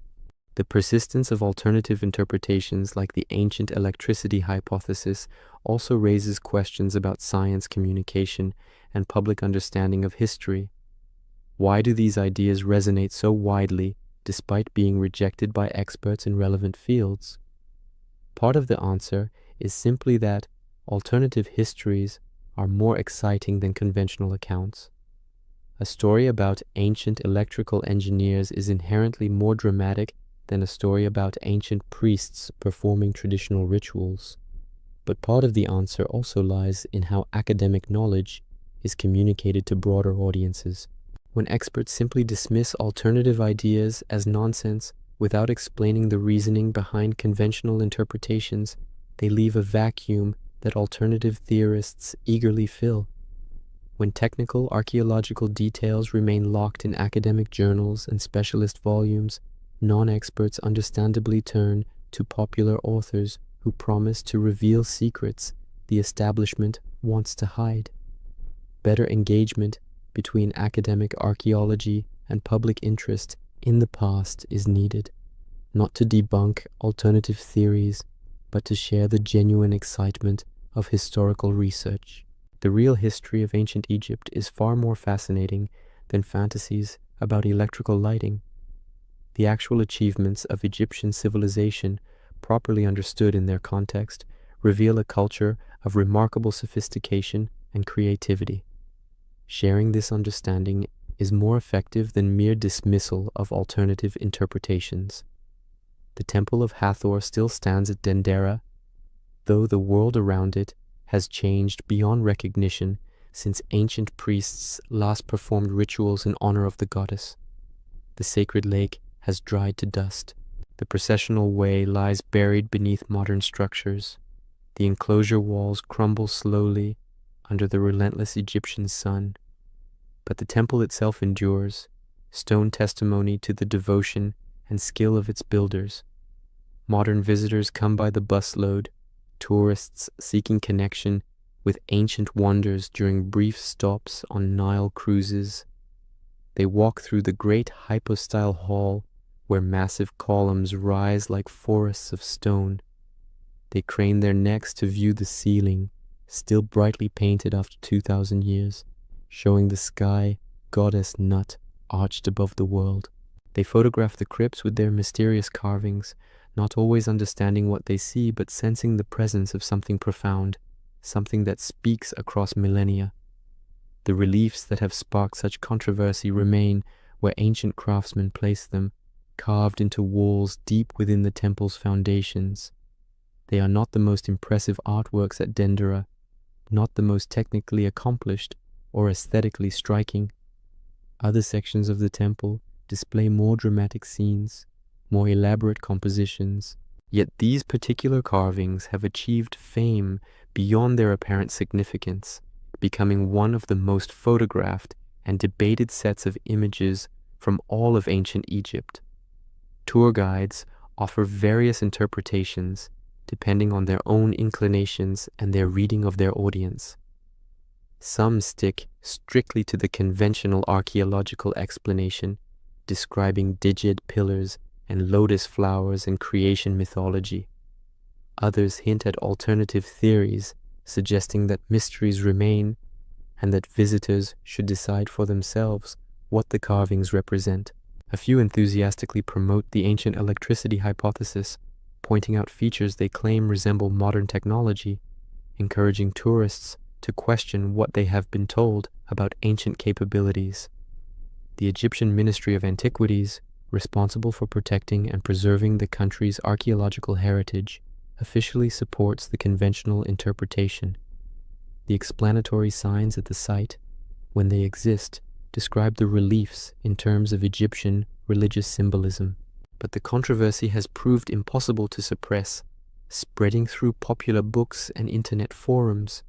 The persistence of alternative interpretations like the ancient electricity hypothesis also raises questions about science communication and public understanding of history. Why do these ideas resonate so widely despite being rejected by experts in relevant fields? Part of the answer is simply that alternative histories are more exciting than conventional accounts. A story about ancient electrical engineers is inherently more dramatic than a story about ancient priests performing traditional rituals. But part of the answer also lies in how academic knowledge is communicated to broader audiences. When experts simply dismiss alternative ideas as nonsense without explaining the reasoning behind conventional interpretations, they leave a vacuum that alternative theorists eagerly fill. When technical archaeological details remain locked in academic journals and specialist volumes, non-experts understandably turn to popular authors who promise to reveal secrets the establishment wants to hide. Better engagement between academic archaeology and public interest in the past is needed, not to debunk alternative theories, but to share the genuine excitement of historical research. The real history of ancient Egypt is far more fascinating than fantasies about electrical lighting. The actual achievements of Egyptian civilization, properly understood in their context, reveal a culture of remarkable sophistication and creativity. Sharing this understanding is more effective than mere dismissal of alternative interpretations. The Temple of Hathor still stands at Dendera, though the world around it has changed beyond recognition since ancient priests last performed rituals in honor of the goddess. The sacred lake has dried to dust. The processional way lies buried beneath modern structures. The enclosure walls crumble slowly under the relentless Egyptian sun. But the temple itself endures, stone testimony to the devotion and skill of its builders. Modern visitors come by the busload, tourists seeking connection with ancient wonders during brief stops on Nile cruises. They walk through the great hypostyle hall where massive columns rise like forests of stone. They crane their necks to view the ceiling, still brightly painted after 2,000 years, showing the sky goddess Nut arched above the world. They photograph the crypts with their mysterious carvings, not always understanding what they see, but sensing the presence of something profound, something that speaks across millennia. The reliefs that have sparked such controversy remain where ancient craftsmen placed them, carved into walls deep within the temple's foundations. They are not the most impressive artworks at Dendera, not the most technically accomplished or aesthetically striking. Other sections of the temple display more dramatic scenes, more elaborate compositions. Yet these particular carvings have achieved fame beyond their apparent significance, becoming one of the most photographed and debated sets of images from all of ancient Egypt. Tour guides offer various interpretations depending on their own inclinations and their reading of their audience. Some stick strictly to the conventional archaeological explanation, describing digit pillars and lotus flowers in creation mythology. Others hint at alternative theories, suggesting that mysteries remain and that visitors should decide for themselves what the carvings represent. A few enthusiastically promote the ancient electricity hypothesis, pointing out features they claim resemble modern technology, encouraging tourists to question what they have been told about ancient capabilities. The Egyptian Ministry of Antiquities, responsible for protecting and preserving the country's archaeological heritage, officially supports the conventional interpretation. The explanatory signs at the site, when they exist, describe the reliefs in terms of Egyptian religious symbolism. But the controversy has proved impossible to suppress, spreading through popular books and internet forums,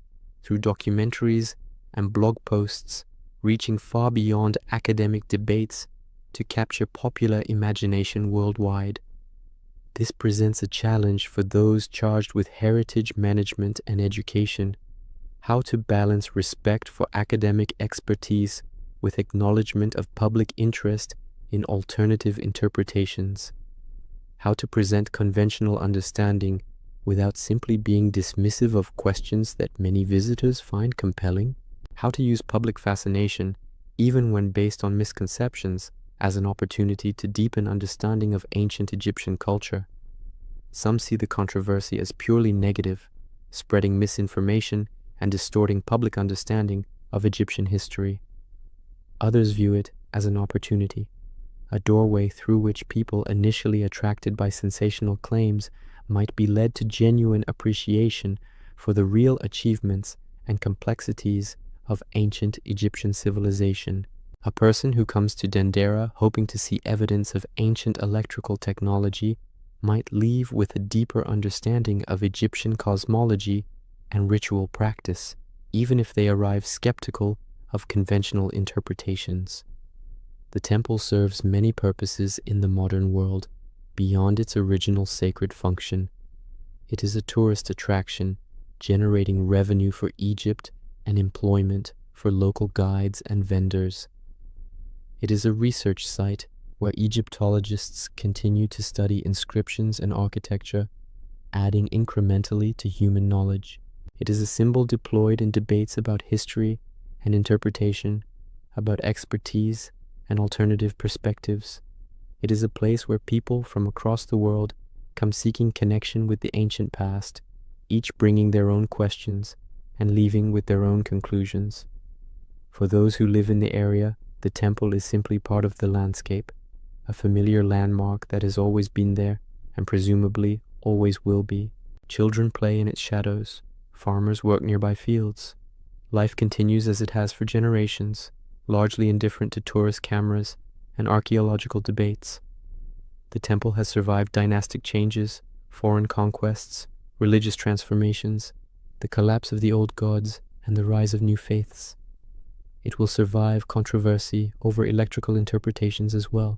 through documentaries and blog posts, reaching far beyond academic debates to capture popular imagination worldwide. This presents a challenge for those charged with heritage management and education: how to balance respect for academic expertise with acknowledgement of public interest in alternative interpretations, how to present conventional understanding without simply being dismissive of questions that many visitors find compelling, how to use public fascination, even when based on misconceptions, as an opportunity to deepen understanding of ancient Egyptian culture. Some see the controversy as purely negative, spreading misinformation and distorting public understanding of Egyptian history. Others view it as an opportunity, a doorway through which people initially attracted by sensational claims might be led to genuine appreciation for the real achievements and complexities of ancient Egyptian civilization. A person who comes to Dendera hoping to see evidence of ancient electrical technology might leave with a deeper understanding of Egyptian cosmology and ritual practice, even if they arrive skeptical of conventional interpretations. The temple serves many purposes in the modern world beyond its original sacred function. It is a tourist attraction, generating revenue for Egypt and employment for local guides and vendors. It is a research site where Egyptologists continue to study inscriptions and architecture, adding incrementally to human knowledge. It is a symbol deployed in debates about history and interpretation, about expertise and alternative perspectives. It is a place where people from across the world come seeking connection with the ancient past, each bringing their own questions and leaving with their own conclusions. For those who live in the area, the temple is simply part of the landscape, a familiar landmark that has always been there and presumably always will be. Children play in its shadows, farmers work nearby fields. Life continues as it has for generations, largely indifferent to tourist cameras and archaeological debates. The temple has survived dynastic changes, foreign conquests, religious transformations, the collapse of the old gods, and the rise of new faiths. It will survive controversy over electrical interpretations as well.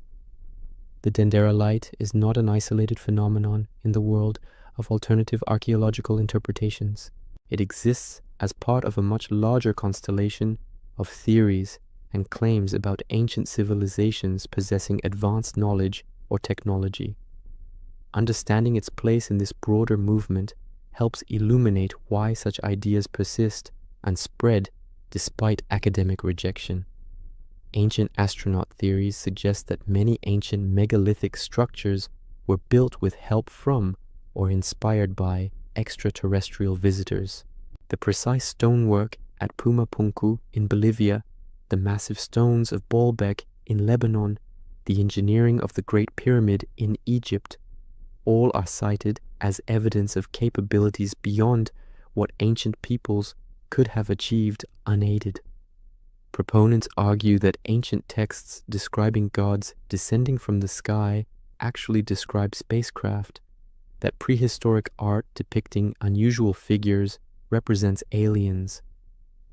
The Dendera light is not an isolated phenomenon in the world of alternative archaeological interpretations. It exists as part of a much larger constellation of theories and claims about ancient civilizations possessing advanced knowledge or technology. Understanding its place in this broader movement helps illuminate why such ideas persist and spread despite academic rejection. Ancient astronaut theories suggest that many ancient megalithic structures were built with help from or inspired by extraterrestrial visitors. The precise stonework at Pumapunku in Bolivia, the massive stones of Baalbek in Lebanon, the engineering of the Great Pyramid in Egypt, all are cited as evidence of capabilities beyond what ancient peoples could have achieved unaided. Proponents argue that ancient texts describing gods descending from the sky actually describe spacecraft, that prehistoric art depicting unusual figures represents aliens,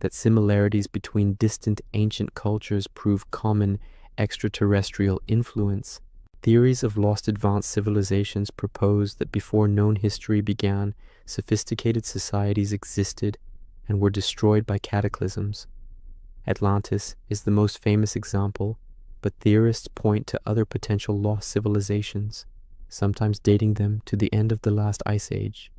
that similarities between distant ancient cultures prove common extraterrestrial influence. Theories of lost advanced civilizations propose that before known history began, sophisticated societies existed and were destroyed by cataclysms. Atlantis is the most famous example, but theorists point to other potential lost civilizations, sometimes dating them to the end of the last ice age.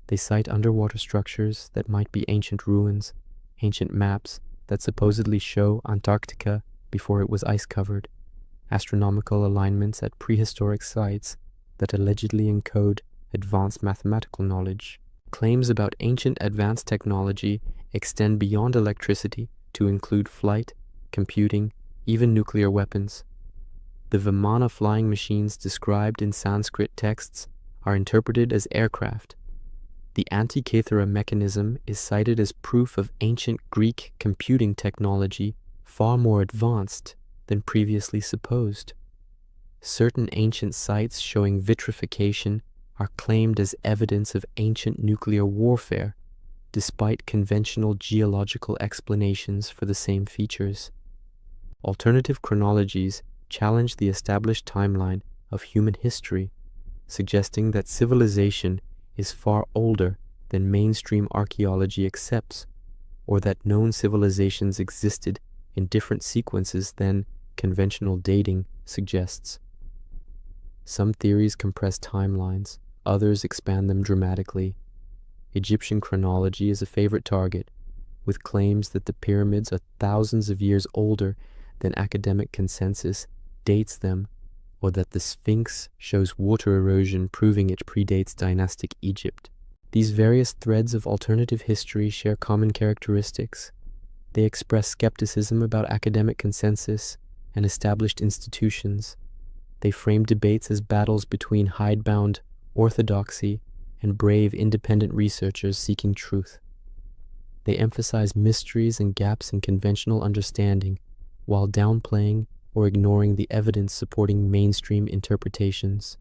They cite underwater structures that might be ancient ruins, ancient maps that supposedly show Antarctica before it was ice-covered, astronomical alignments at prehistoric sites that allegedly encode advanced mathematical knowledge. Claims about ancient advanced technology extend beyond electricity to include flight, computing, even nuclear weapons. The Vimana flying machines described in Sanskrit texts are interpreted as aircraft. The Antikythera mechanism is cited as proof of ancient Greek computing technology far more advanced than previously supposed. Certain ancient sites showing vitrification are claimed as evidence of ancient nuclear warfare, despite conventional geological explanations for the same features. Alternative chronologies challenge the established timeline of human history, suggesting that civilization is far older than mainstream archaeology accepts, or that known civilizations existed in different sequences than conventional dating suggests. Some theories compress timelines, others expand them dramatically. Egyptian chronology is a favorite target, with claims that the pyramids are thousands of years older than academic consensus dates them, or that the Sphinx shows water erosion proving it predates dynastic Egypt. These various threads of alternative history share common characteristics. They express skepticism about academic consensus and established institutions. They frame debates as battles between hidebound orthodoxy and brave independent researchers seeking truth. They emphasize mysteries and gaps in conventional understanding, while downplaying or ignoring the evidence supporting mainstream interpretations.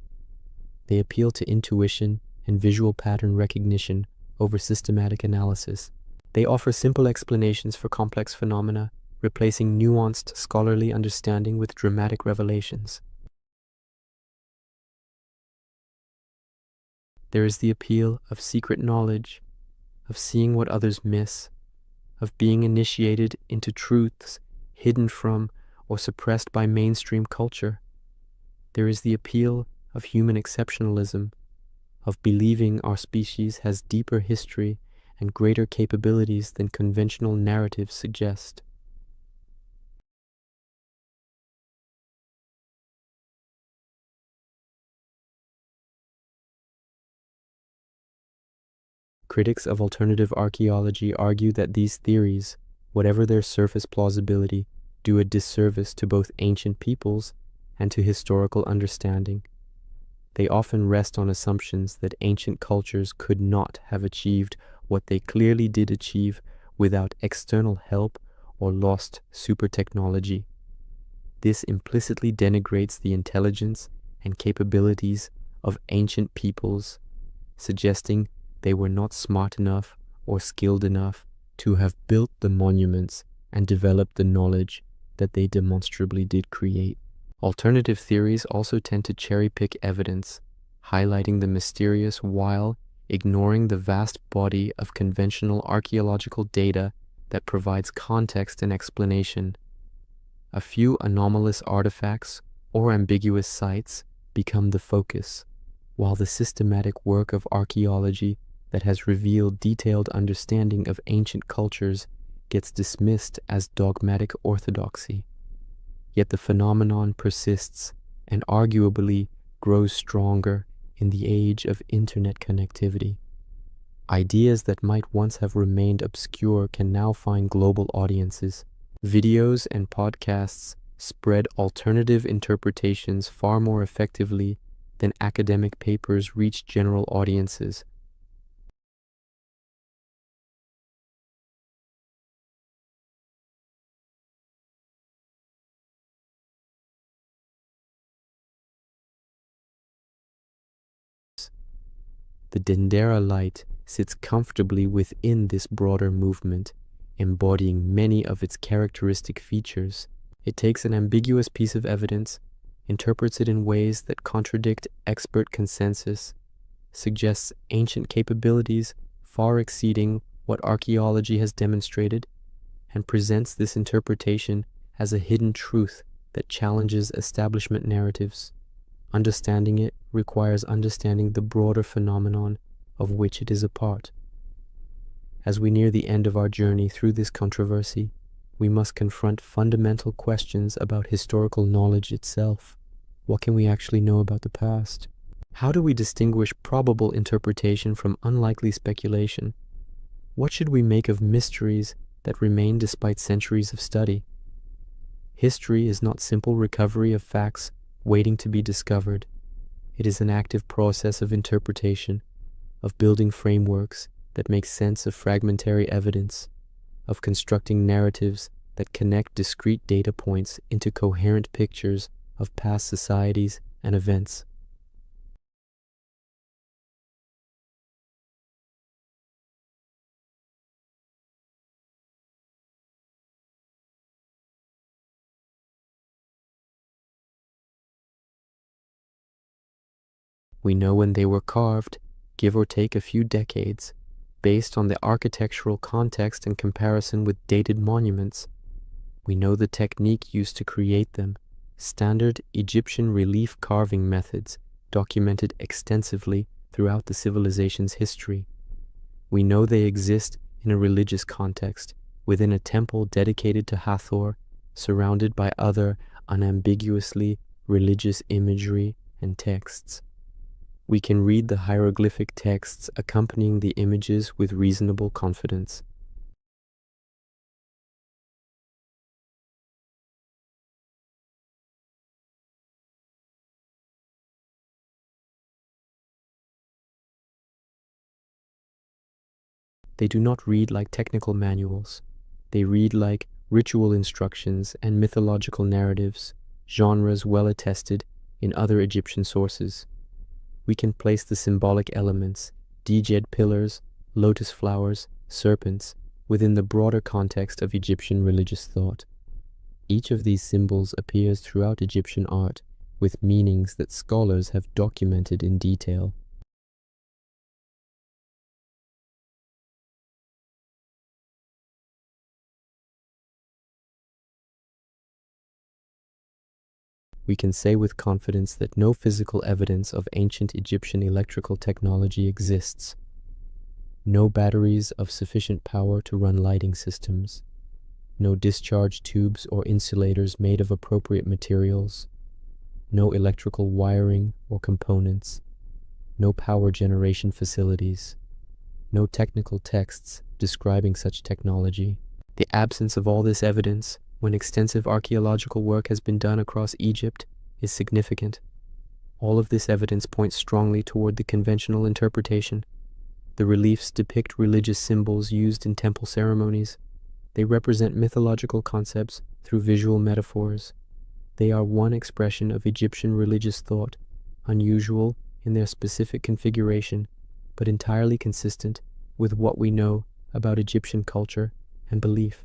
They appeal to intuition and visual pattern recognition over systematic analysis. They offer simple explanations for complex phenomena, replacing nuanced scholarly understanding with dramatic revelations. There is the appeal of secret knowledge, of seeing what others miss, of being initiated into truths hidden from or suppressed by mainstream culture. There is the appeal of human exceptionalism, of believing our species has deeper history and greater capabilities than conventional narratives suggest. Critics of alternative archaeology argue that these theories, whatever their surface plausibility, do a disservice to both ancient peoples and to historical understanding. They often rest on assumptions that ancient cultures could not have achieved what they clearly did achieve without external help or lost super technology. This implicitly denigrates the intelligence and capabilities of ancient peoples, suggesting they were not smart enough or skilled enough to have built the monuments and developed the knowledge that they demonstrably did create. Alternative theories also tend to cherry-pick evidence, highlighting the mysterious while ignoring the vast body of conventional archaeological data that provides context and explanation. A few anomalous artifacts or ambiguous sites become the focus, while the systematic work of archaeology that has revealed detailed understanding of ancient cultures gets dismissed as dogmatic orthodoxy. Yet the phenomenon persists and arguably grows stronger in the age of internet connectivity. Ideas that might once have remained obscure can now find global audiences. Videos and podcasts spread alternative interpretations far more effectively than academic papers reach general audiences. The Dendera light sits comfortably within this broader movement, embodying many of its characteristic features. It takes an ambiguous piece of evidence, interprets it in ways that contradict expert consensus, suggests ancient capabilities far exceeding what archaeology has demonstrated, and presents this interpretation as a hidden truth that challenges establishment narratives. Understanding it requires understanding the broader phenomenon of which it is a part. As we near the end of our journey through this controversy, we must confront fundamental questions about historical knowledge itself. What can we actually know about the past? How do we distinguish probable interpretation from unlikely speculation? What should we make of mysteries that remain despite centuries of study? History is not simple recovery of facts waiting to be discovered. It is an active process of interpretation, of building frameworks that make sense of fragmentary evidence, of constructing narratives that connect discrete data points into coherent pictures of past societies and events. We know when they were carved, give or take a few decades, based on the architectural context and comparison with dated monuments. We know the technique used to create them, standard Egyptian relief carving methods documented extensively throughout the civilization's history. We know they exist in a religious context, within a temple dedicated to Hathor, surrounded by other unambiguously religious imagery and texts. We can read the hieroglyphic texts accompanying the images with reasonable confidence. They do not read like technical manuals. They read like ritual instructions and mythological narratives, genres well attested in other Egyptian sources. We can place the symbolic elements, djed pillars, lotus flowers, serpents, within the broader context of Egyptian religious thought. Each of these symbols appears throughout Egyptian art with meanings that scholars have documented in detail. We can say with confidence that no physical evidence of ancient Egyptian electrical technology exists. No batteries of sufficient power to run lighting systems. No discharge tubes or insulators made of appropriate materials. No electrical wiring or components. No power generation facilities. No technical texts describing such technology. The absence of all this evidence, when extensive archaeological work has been done across Egypt, is significant. All of this evidence points strongly toward the conventional interpretation. The reliefs depict religious symbols used in temple ceremonies. They represent mythological concepts through visual metaphors. They are one expression of Egyptian religious thought, unusual in their specific configuration, but entirely consistent with what we know about Egyptian culture and belief.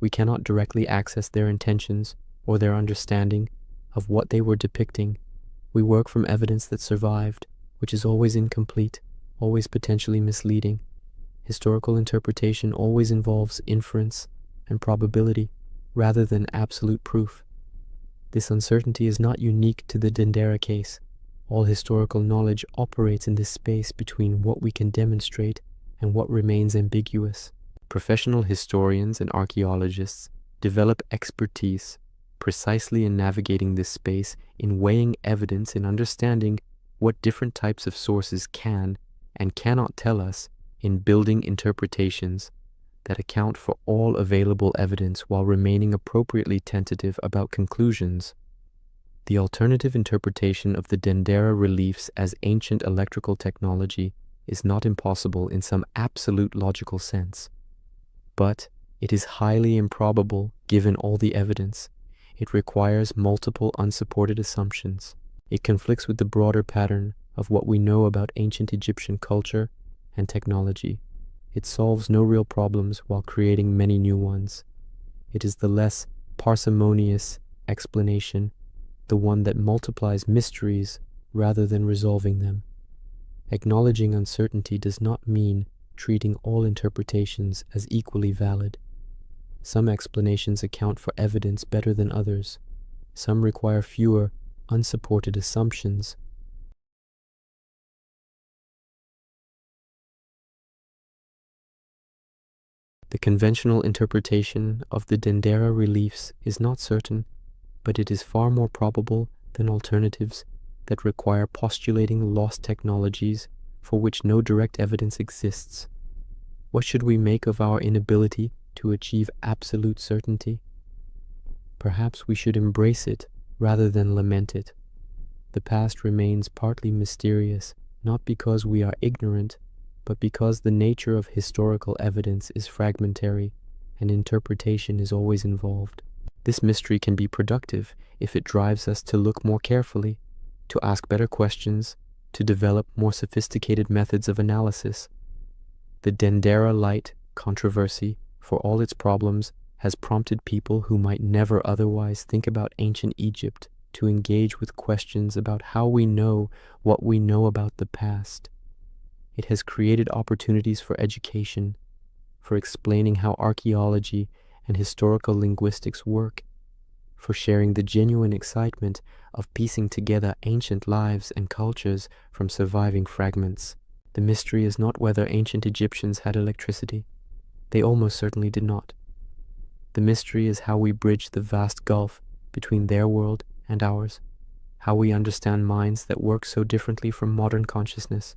We cannot directly access their intentions or their understanding of what they were depicting. We work from evidence that survived, which is always incomplete, always potentially misleading. Historical interpretation always involves inference and probability rather than absolute proof. This uncertainty is not unique to the Dendera case. All historical knowledge operates in this space between what we can demonstrate and what remains ambiguous. Professional historians and archaeologists develop expertise precisely in navigating this space, in weighing evidence and understanding what different types of sources can and cannot tell us, in building interpretations that account for all available evidence while remaining appropriately tentative about conclusions. The alternative interpretation of the Dendera reliefs as ancient electrical technology is not impossible in some absolute logical sense. But it is highly improbable given all the evidence. It requires multiple unsupported assumptions. It conflicts with the broader pattern of what we know about ancient Egyptian culture and technology. It solves no real problems while creating many new ones. It is the less parsimonious explanation, the one that multiplies mysteries rather than resolving them. Acknowledging uncertainty does not mean treating all interpretations as equally valid. Some explanations account for evidence better than others. Some require fewer unsupported assumptions. The conventional interpretation of the Dendera reliefs is not certain, but it is far more probable than alternatives that require postulating lost technologies for which no direct evidence exists. What should we make of our inability to achieve absolute certainty? Perhaps we should embrace it rather than lament it. The past remains partly mysterious, not because we are ignorant, but because the nature of historical evidence is fragmentary and interpretation is always involved. This mystery can be productive if it drives us to look more carefully, to ask better questions, to develop more sophisticated methods of analysis. The Dendera light controversy for all its problems, has prompted people who might never otherwise think about ancient Egypt to engage with questions about how we know what we know about the past. It has created opportunities for education, for explaining how archaeology and historical linguistics work, for sharing the genuine excitement of piecing together ancient lives and cultures from surviving fragments. The mystery is not whether ancient Egyptians had electricity. They almost certainly did not. The mystery is how we bridge the vast gulf between their world and ours, how we understand minds that work so differently from modern consciousness,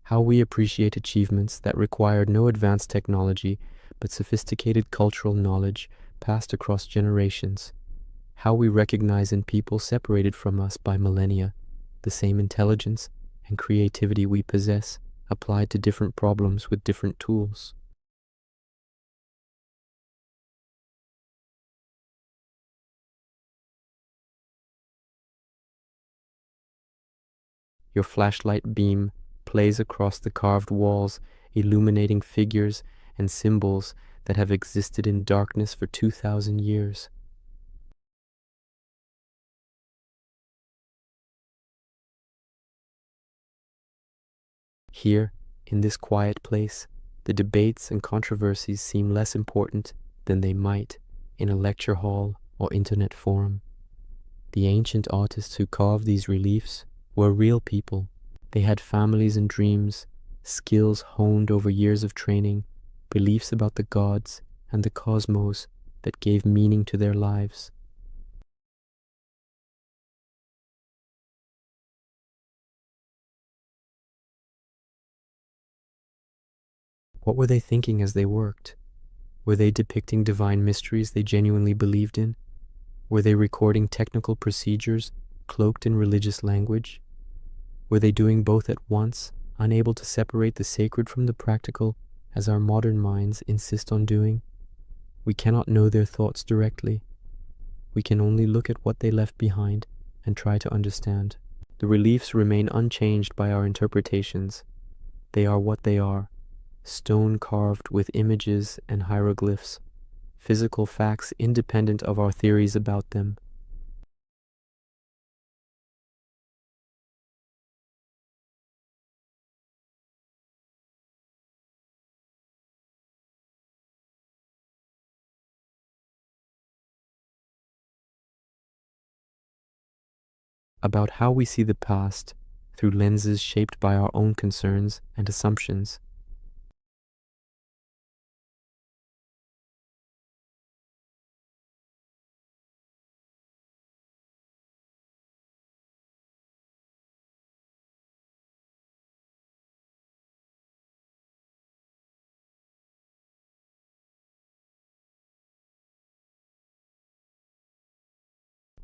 how we appreciate achievements that required no advanced technology but sophisticated cultural knowledge passed across generations, how we recognize in people separated from us by millennia the same intelligence and creativity we possess, applied to different problems with different tools. Your flashlight beam plays across the carved walls, illuminating figures and symbols that have existed in darkness for 2,000 years. Here, in this quiet place, the debates and controversies seem less important than they might in a lecture hall or internet forum. The ancient artists who carved these reliefs were real people. They had families and dreams, skills honed over years of training, beliefs about the gods and the cosmos that gave meaning to their lives. What were they thinking as they worked? Were they depicting divine mysteries they genuinely believed in? Were they recording technical procedures cloaked in religious language? Were they doing both at once, unable to separate the sacred from the practical, as our modern minds insist on doing? We cannot know their thoughts directly. We can only look at what they left behind and try to understand. The reliefs remain unchanged by our interpretations. They are what they are, stone carved with images and hieroglyphs, physical facts independent of our theories about them. About how we see the past through lenses shaped by our own concerns and assumptions.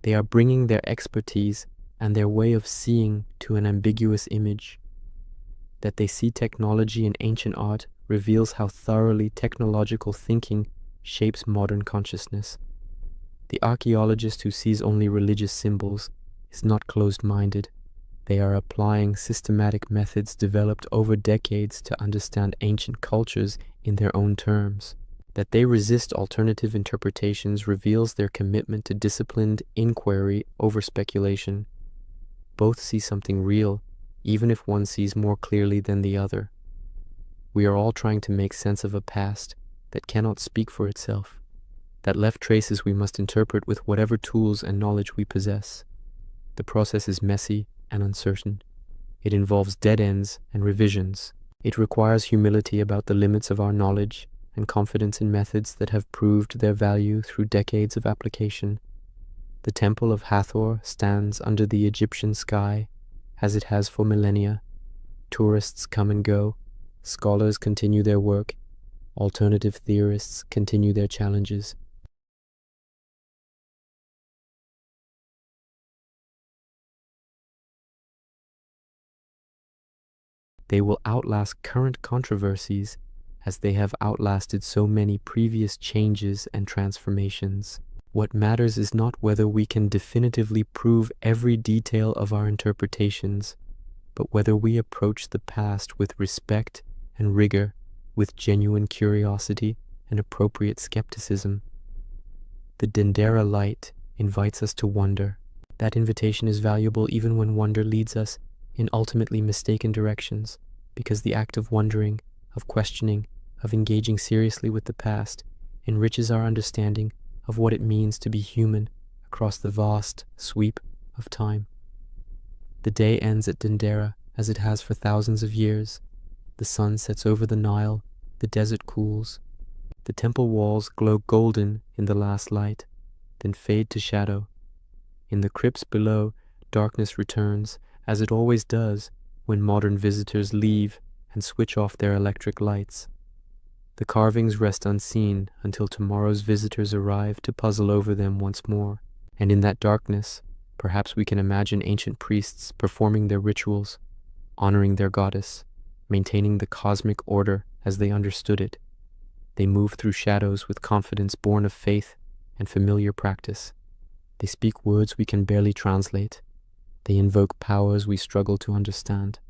They are bringing their expertise and their way of seeing to an ambiguous image. That they see technology in ancient art reveals how thoroughly technological thinking shapes modern consciousness. The archaeologist who sees only religious symbols is not closed-minded. They are applying systematic methods developed over decades to understand ancient cultures in their own terms. That they resist alternative interpretations reveals their commitment to disciplined inquiry over speculation. Both see something real, even if one sees more clearly than the other. We are all trying to make sense of a past that cannot speak for itself, that left traces we must interpret with whatever tools and knowledge we possess. The process is messy and uncertain. It involves dead ends and revisions. It requires humility about the limits of our knowledge and confidence in methods that have proved their value through decades of application. The Temple of Hathor stands under the Egyptian sky, as it has for millennia. Tourists come and go, scholars continue their work, alternative theorists continue their challenges. They will outlast current controversies as they have outlasted so many previous changes and transformations. What matters is not whether we can definitively prove every detail of our interpretations, but whether we approach the past with respect and rigor, with genuine curiosity and appropriate skepticism. The Dendera light invites us to wonder. That invitation is valuable even when wonder leads us in ultimately mistaken directions, because the act of wondering, of questioning, of engaging seriously with the past enriches our understanding of what it means to be human across the vast sweep of time. The day ends at Dendera as it has for thousands of years. The sun sets over the Nile, the desert cools. The temple walls glow golden in the last light, then fade to shadow. In the crypts below, darkness returns, as it always does when modern visitors leave and switch off their electric lights. The carvings rest unseen until tomorrow's visitors arrive to puzzle over them once more. And in that darkness, perhaps we can imagine ancient priests performing their rituals, honoring their goddess, maintaining the cosmic order as they understood it. They move through shadows with confidence born of faith and familiar practice. They speak words we can barely translate. They invoke powers we struggle to understand.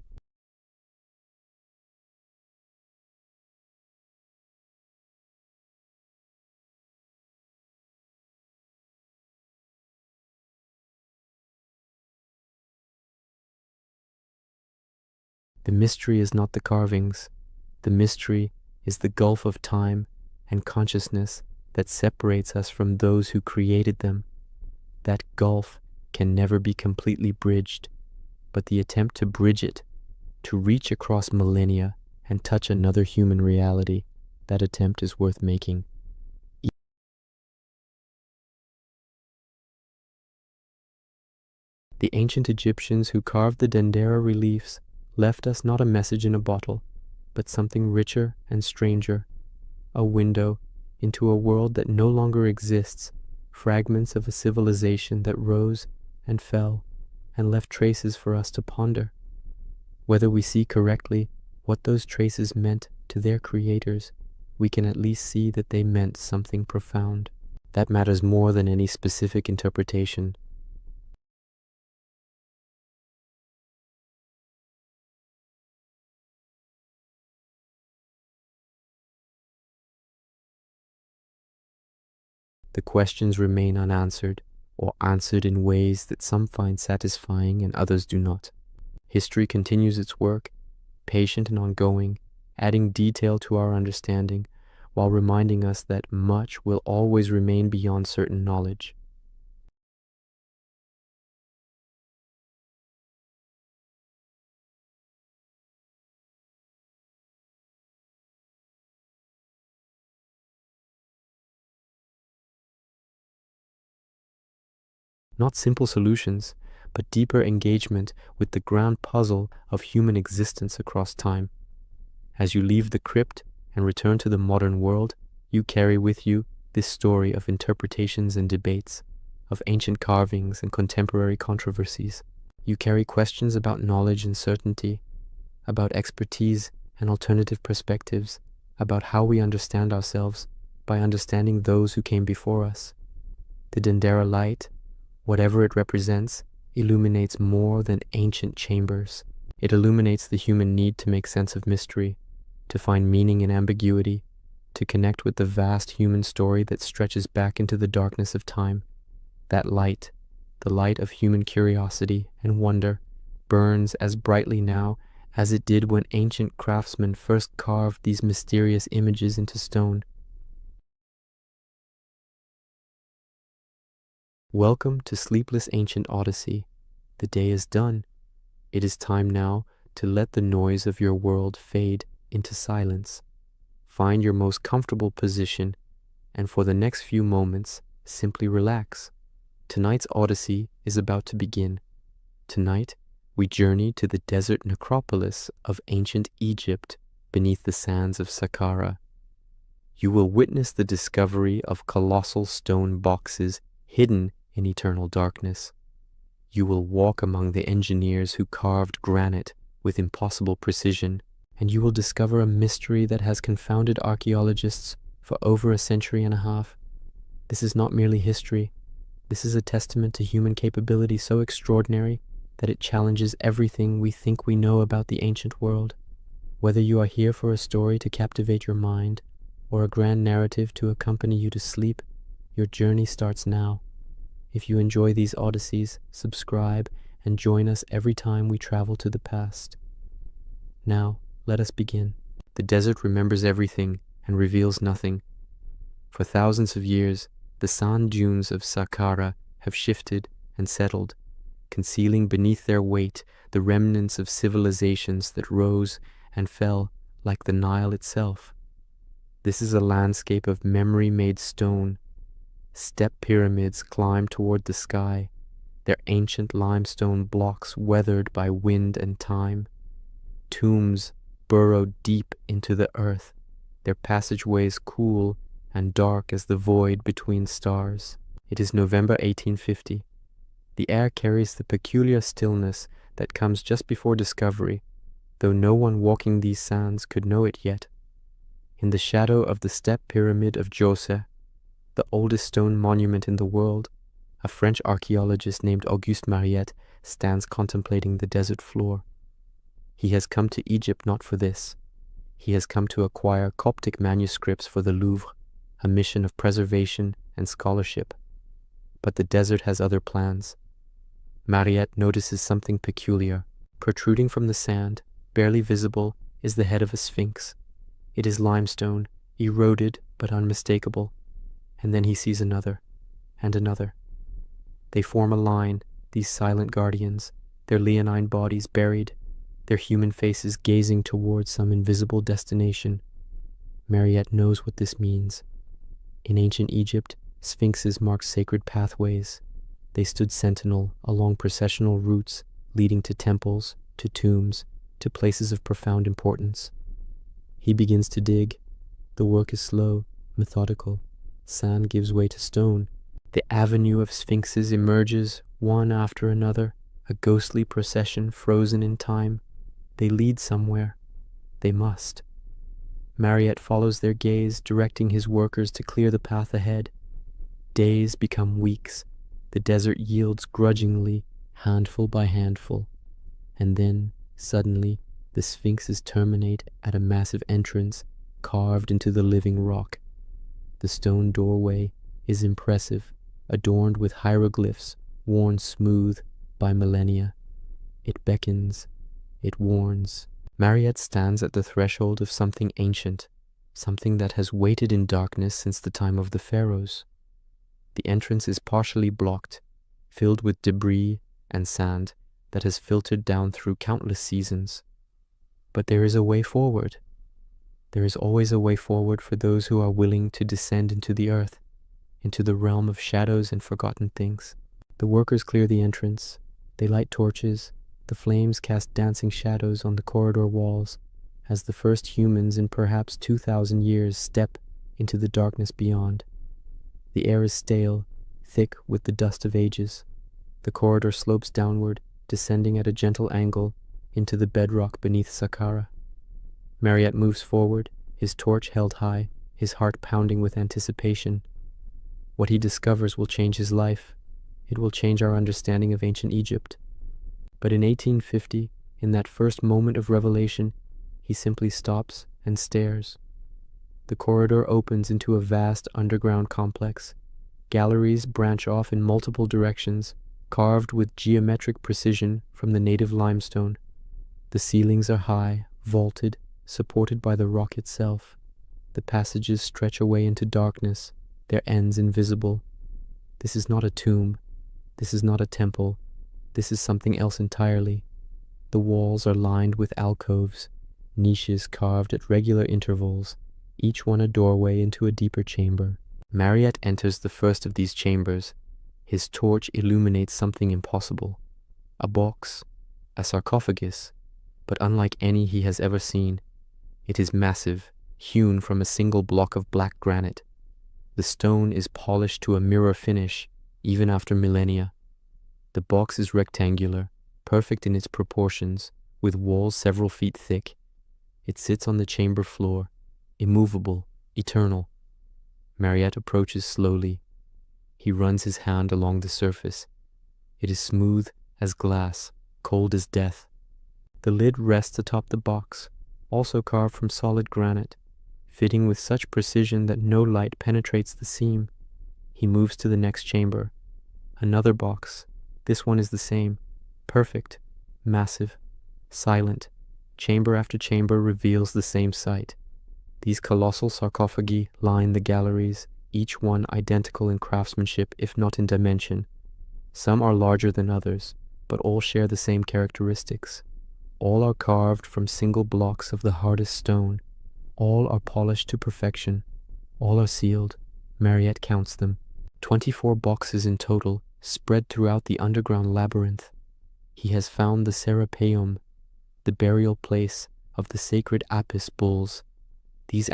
The mystery is not the carvings. The mystery is the gulf of time and consciousness that separates us from those who created them. That gulf can never be completely bridged, but the attempt to bridge it, to reach across millennia and touch another human reality, that attempt is worth making. The ancient Egyptians who carved the Dendera reliefs left us not a message in a bottle, but something richer and stranger, a window into a world that no longer exists, fragments of a civilization that rose and fell and left traces for us to ponder. Whether we see correctly what those traces meant to their creators, we can at least see that they meant something profound. That matters more than any specific interpretation. The questions remain unanswered, or answered in ways that some find satisfying and others do not. History continues its work, patient and ongoing, adding detail to our understanding, while reminding us that much will always remain beyond certain knowledge. Not simple solutions, but deeper engagement with the grand puzzle of human existence across time. As you leave the crypt and return to the modern world, you carry with you this story of interpretations and debates, of ancient carvings and contemporary controversies. You carry questions about knowledge and certainty, about expertise and alternative perspectives, about how we understand ourselves by understanding those who came before us. The Dendera light, whatever it represents, illuminates more than ancient chambers. It illuminates the human need to make sense of mystery, to find meaning in ambiguity, to connect with the vast human story that stretches back into the darkness of time. That light, the light of human curiosity and wonder, burns as brightly now as it did when ancient craftsmen first carved these mysterious images into stone. Welcome to Sleepless Ancient Odyssey. The day is done. It is time now to let the noise of your world fade into silence. Find your most comfortable position, and for the next few moments, simply relax. Tonight's Odyssey is about to begin. Tonight, we journey to the desert necropolis of ancient Egypt beneath the sands of Saqqara. You will witness the discovery of colossal stone boxes hidden in eternal darkness. You will walk among the engineers who carved granite with impossible precision, and you will discover a mystery that has confounded archaeologists for over a century and a half. This is not merely history. This is a testament to human capability so extraordinary that it challenges everything we think we know about the ancient world. Whether you are here for a story to captivate your mind, or a grand narrative to accompany you to sleep, your journey starts now. If you enjoy these odysseys, subscribe and join us every time we travel to the past. Now, let us begin. The desert remembers everything and reveals nothing. For thousands of years, the sand dunes of Saqqara have shifted and settled, concealing beneath their weight the remnants of civilizations that rose and fell like the Nile itself. This is a landscape of memory-made stone. Step pyramids climb toward the sky, their ancient limestone blocks weathered by wind and time. Tombs burrow deep into the earth, their passageways cool and dark as the void between stars. It is November 1850. The air carries the peculiar stillness that comes just before discovery, though no one walking these sands could know it yet. In the shadow of the step pyramid of Djoser, the oldest stone monument in the world, a French archaeologist named Auguste Mariette stands contemplating the desert floor. He has come to Egypt not for this. He has come to acquire Coptic manuscripts for the Louvre, a mission of preservation and scholarship. But the desert has other plans. Mariette notices something peculiar. Protruding from the sand, barely visible, is the head of a sphinx. It is limestone, eroded but unmistakable. And then he sees another, and another. They form a line, these silent guardians, their leonine bodies buried, their human faces gazing towards some invisible destination. Mariette knows what this means. In ancient Egypt, sphinxes marked sacred pathways. They stood sentinel along processional routes leading to temples, to tombs, to places of profound importance. He begins to dig. The work is slow, methodical. Sand gives way to stone. The avenue of sphinxes emerges, one after another, a ghostly procession frozen in time. They lead somewhere. They must. Mariette follows their gaze, directing his workers to clear the path ahead. Days become weeks. The desert yields grudgingly, handful by handful. And then, suddenly, the sphinxes terminate at a massive entrance carved into the living rock. The stone doorway is impressive, adorned with hieroglyphs worn smooth by millennia. It beckons, it warns. Mariette stands at the threshold of something ancient, something that has waited in darkness since the time of the Pharaohs. The entrance is partially blocked, filled with debris and sand that has filtered down through countless seasons. But there is a way forward. There is always a way forward for those who are willing to descend into the earth, into the realm of shadows and forgotten things. The workers clear the entrance. They light torches. The flames cast dancing shadows on the corridor walls as the first humans in perhaps 2,000 years step into the darkness beyond. The air is stale, thick with the dust of ages. The corridor slopes downward, descending at a gentle angle into the bedrock beneath Saqqara. Mariette moves forward, his torch held high, his heart pounding with anticipation. What he discovers will change his life. It will change our understanding of ancient Egypt. But in 1850, in that first moment of revelation, he simply stops and stares. The corridor opens into a vast underground complex. Galleries branch off in multiple directions, carved with geometric precision from the native limestone. The ceilings are high, vaulted, supported by the rock itself. The passages stretch away into darkness, their ends invisible. This is not a tomb. This is not a temple. This is something else entirely. The walls are lined with alcoves, niches carved at regular intervals, each one a doorway into a deeper chamber. Mariette enters the first of these chambers. His torch illuminates something impossible. A box, a sarcophagus, but unlike any he has ever seen. It is massive, hewn from a single block of black granite. The stone is polished to a mirror finish, even after millennia. The box is rectangular, perfect in its proportions, with walls several feet thick. It sits on the chamber floor, immovable, eternal. Mariette approaches slowly. He runs his hand along the surface. It is smooth as glass, cold as death. The lid rests atop the box, also carved from solid granite, fitting with such precision that no light penetrates the seam. He moves to the next chamber. Another box. This one is the same. Perfect. Massive. Silent. Chamber after chamber reveals the same sight. These colossal sarcophagi line the galleries, each one identical in craftsmanship if not in dimension. Some are larger than others, but all share the same characteristics. All are carved from single blocks of the hardest stone. All are polished to perfection. All are sealed. Mariette counts them. 24 boxes in total, spread throughout the underground labyrinth. He has found the Serapeum, the burial place of the sacred Apis bulls. These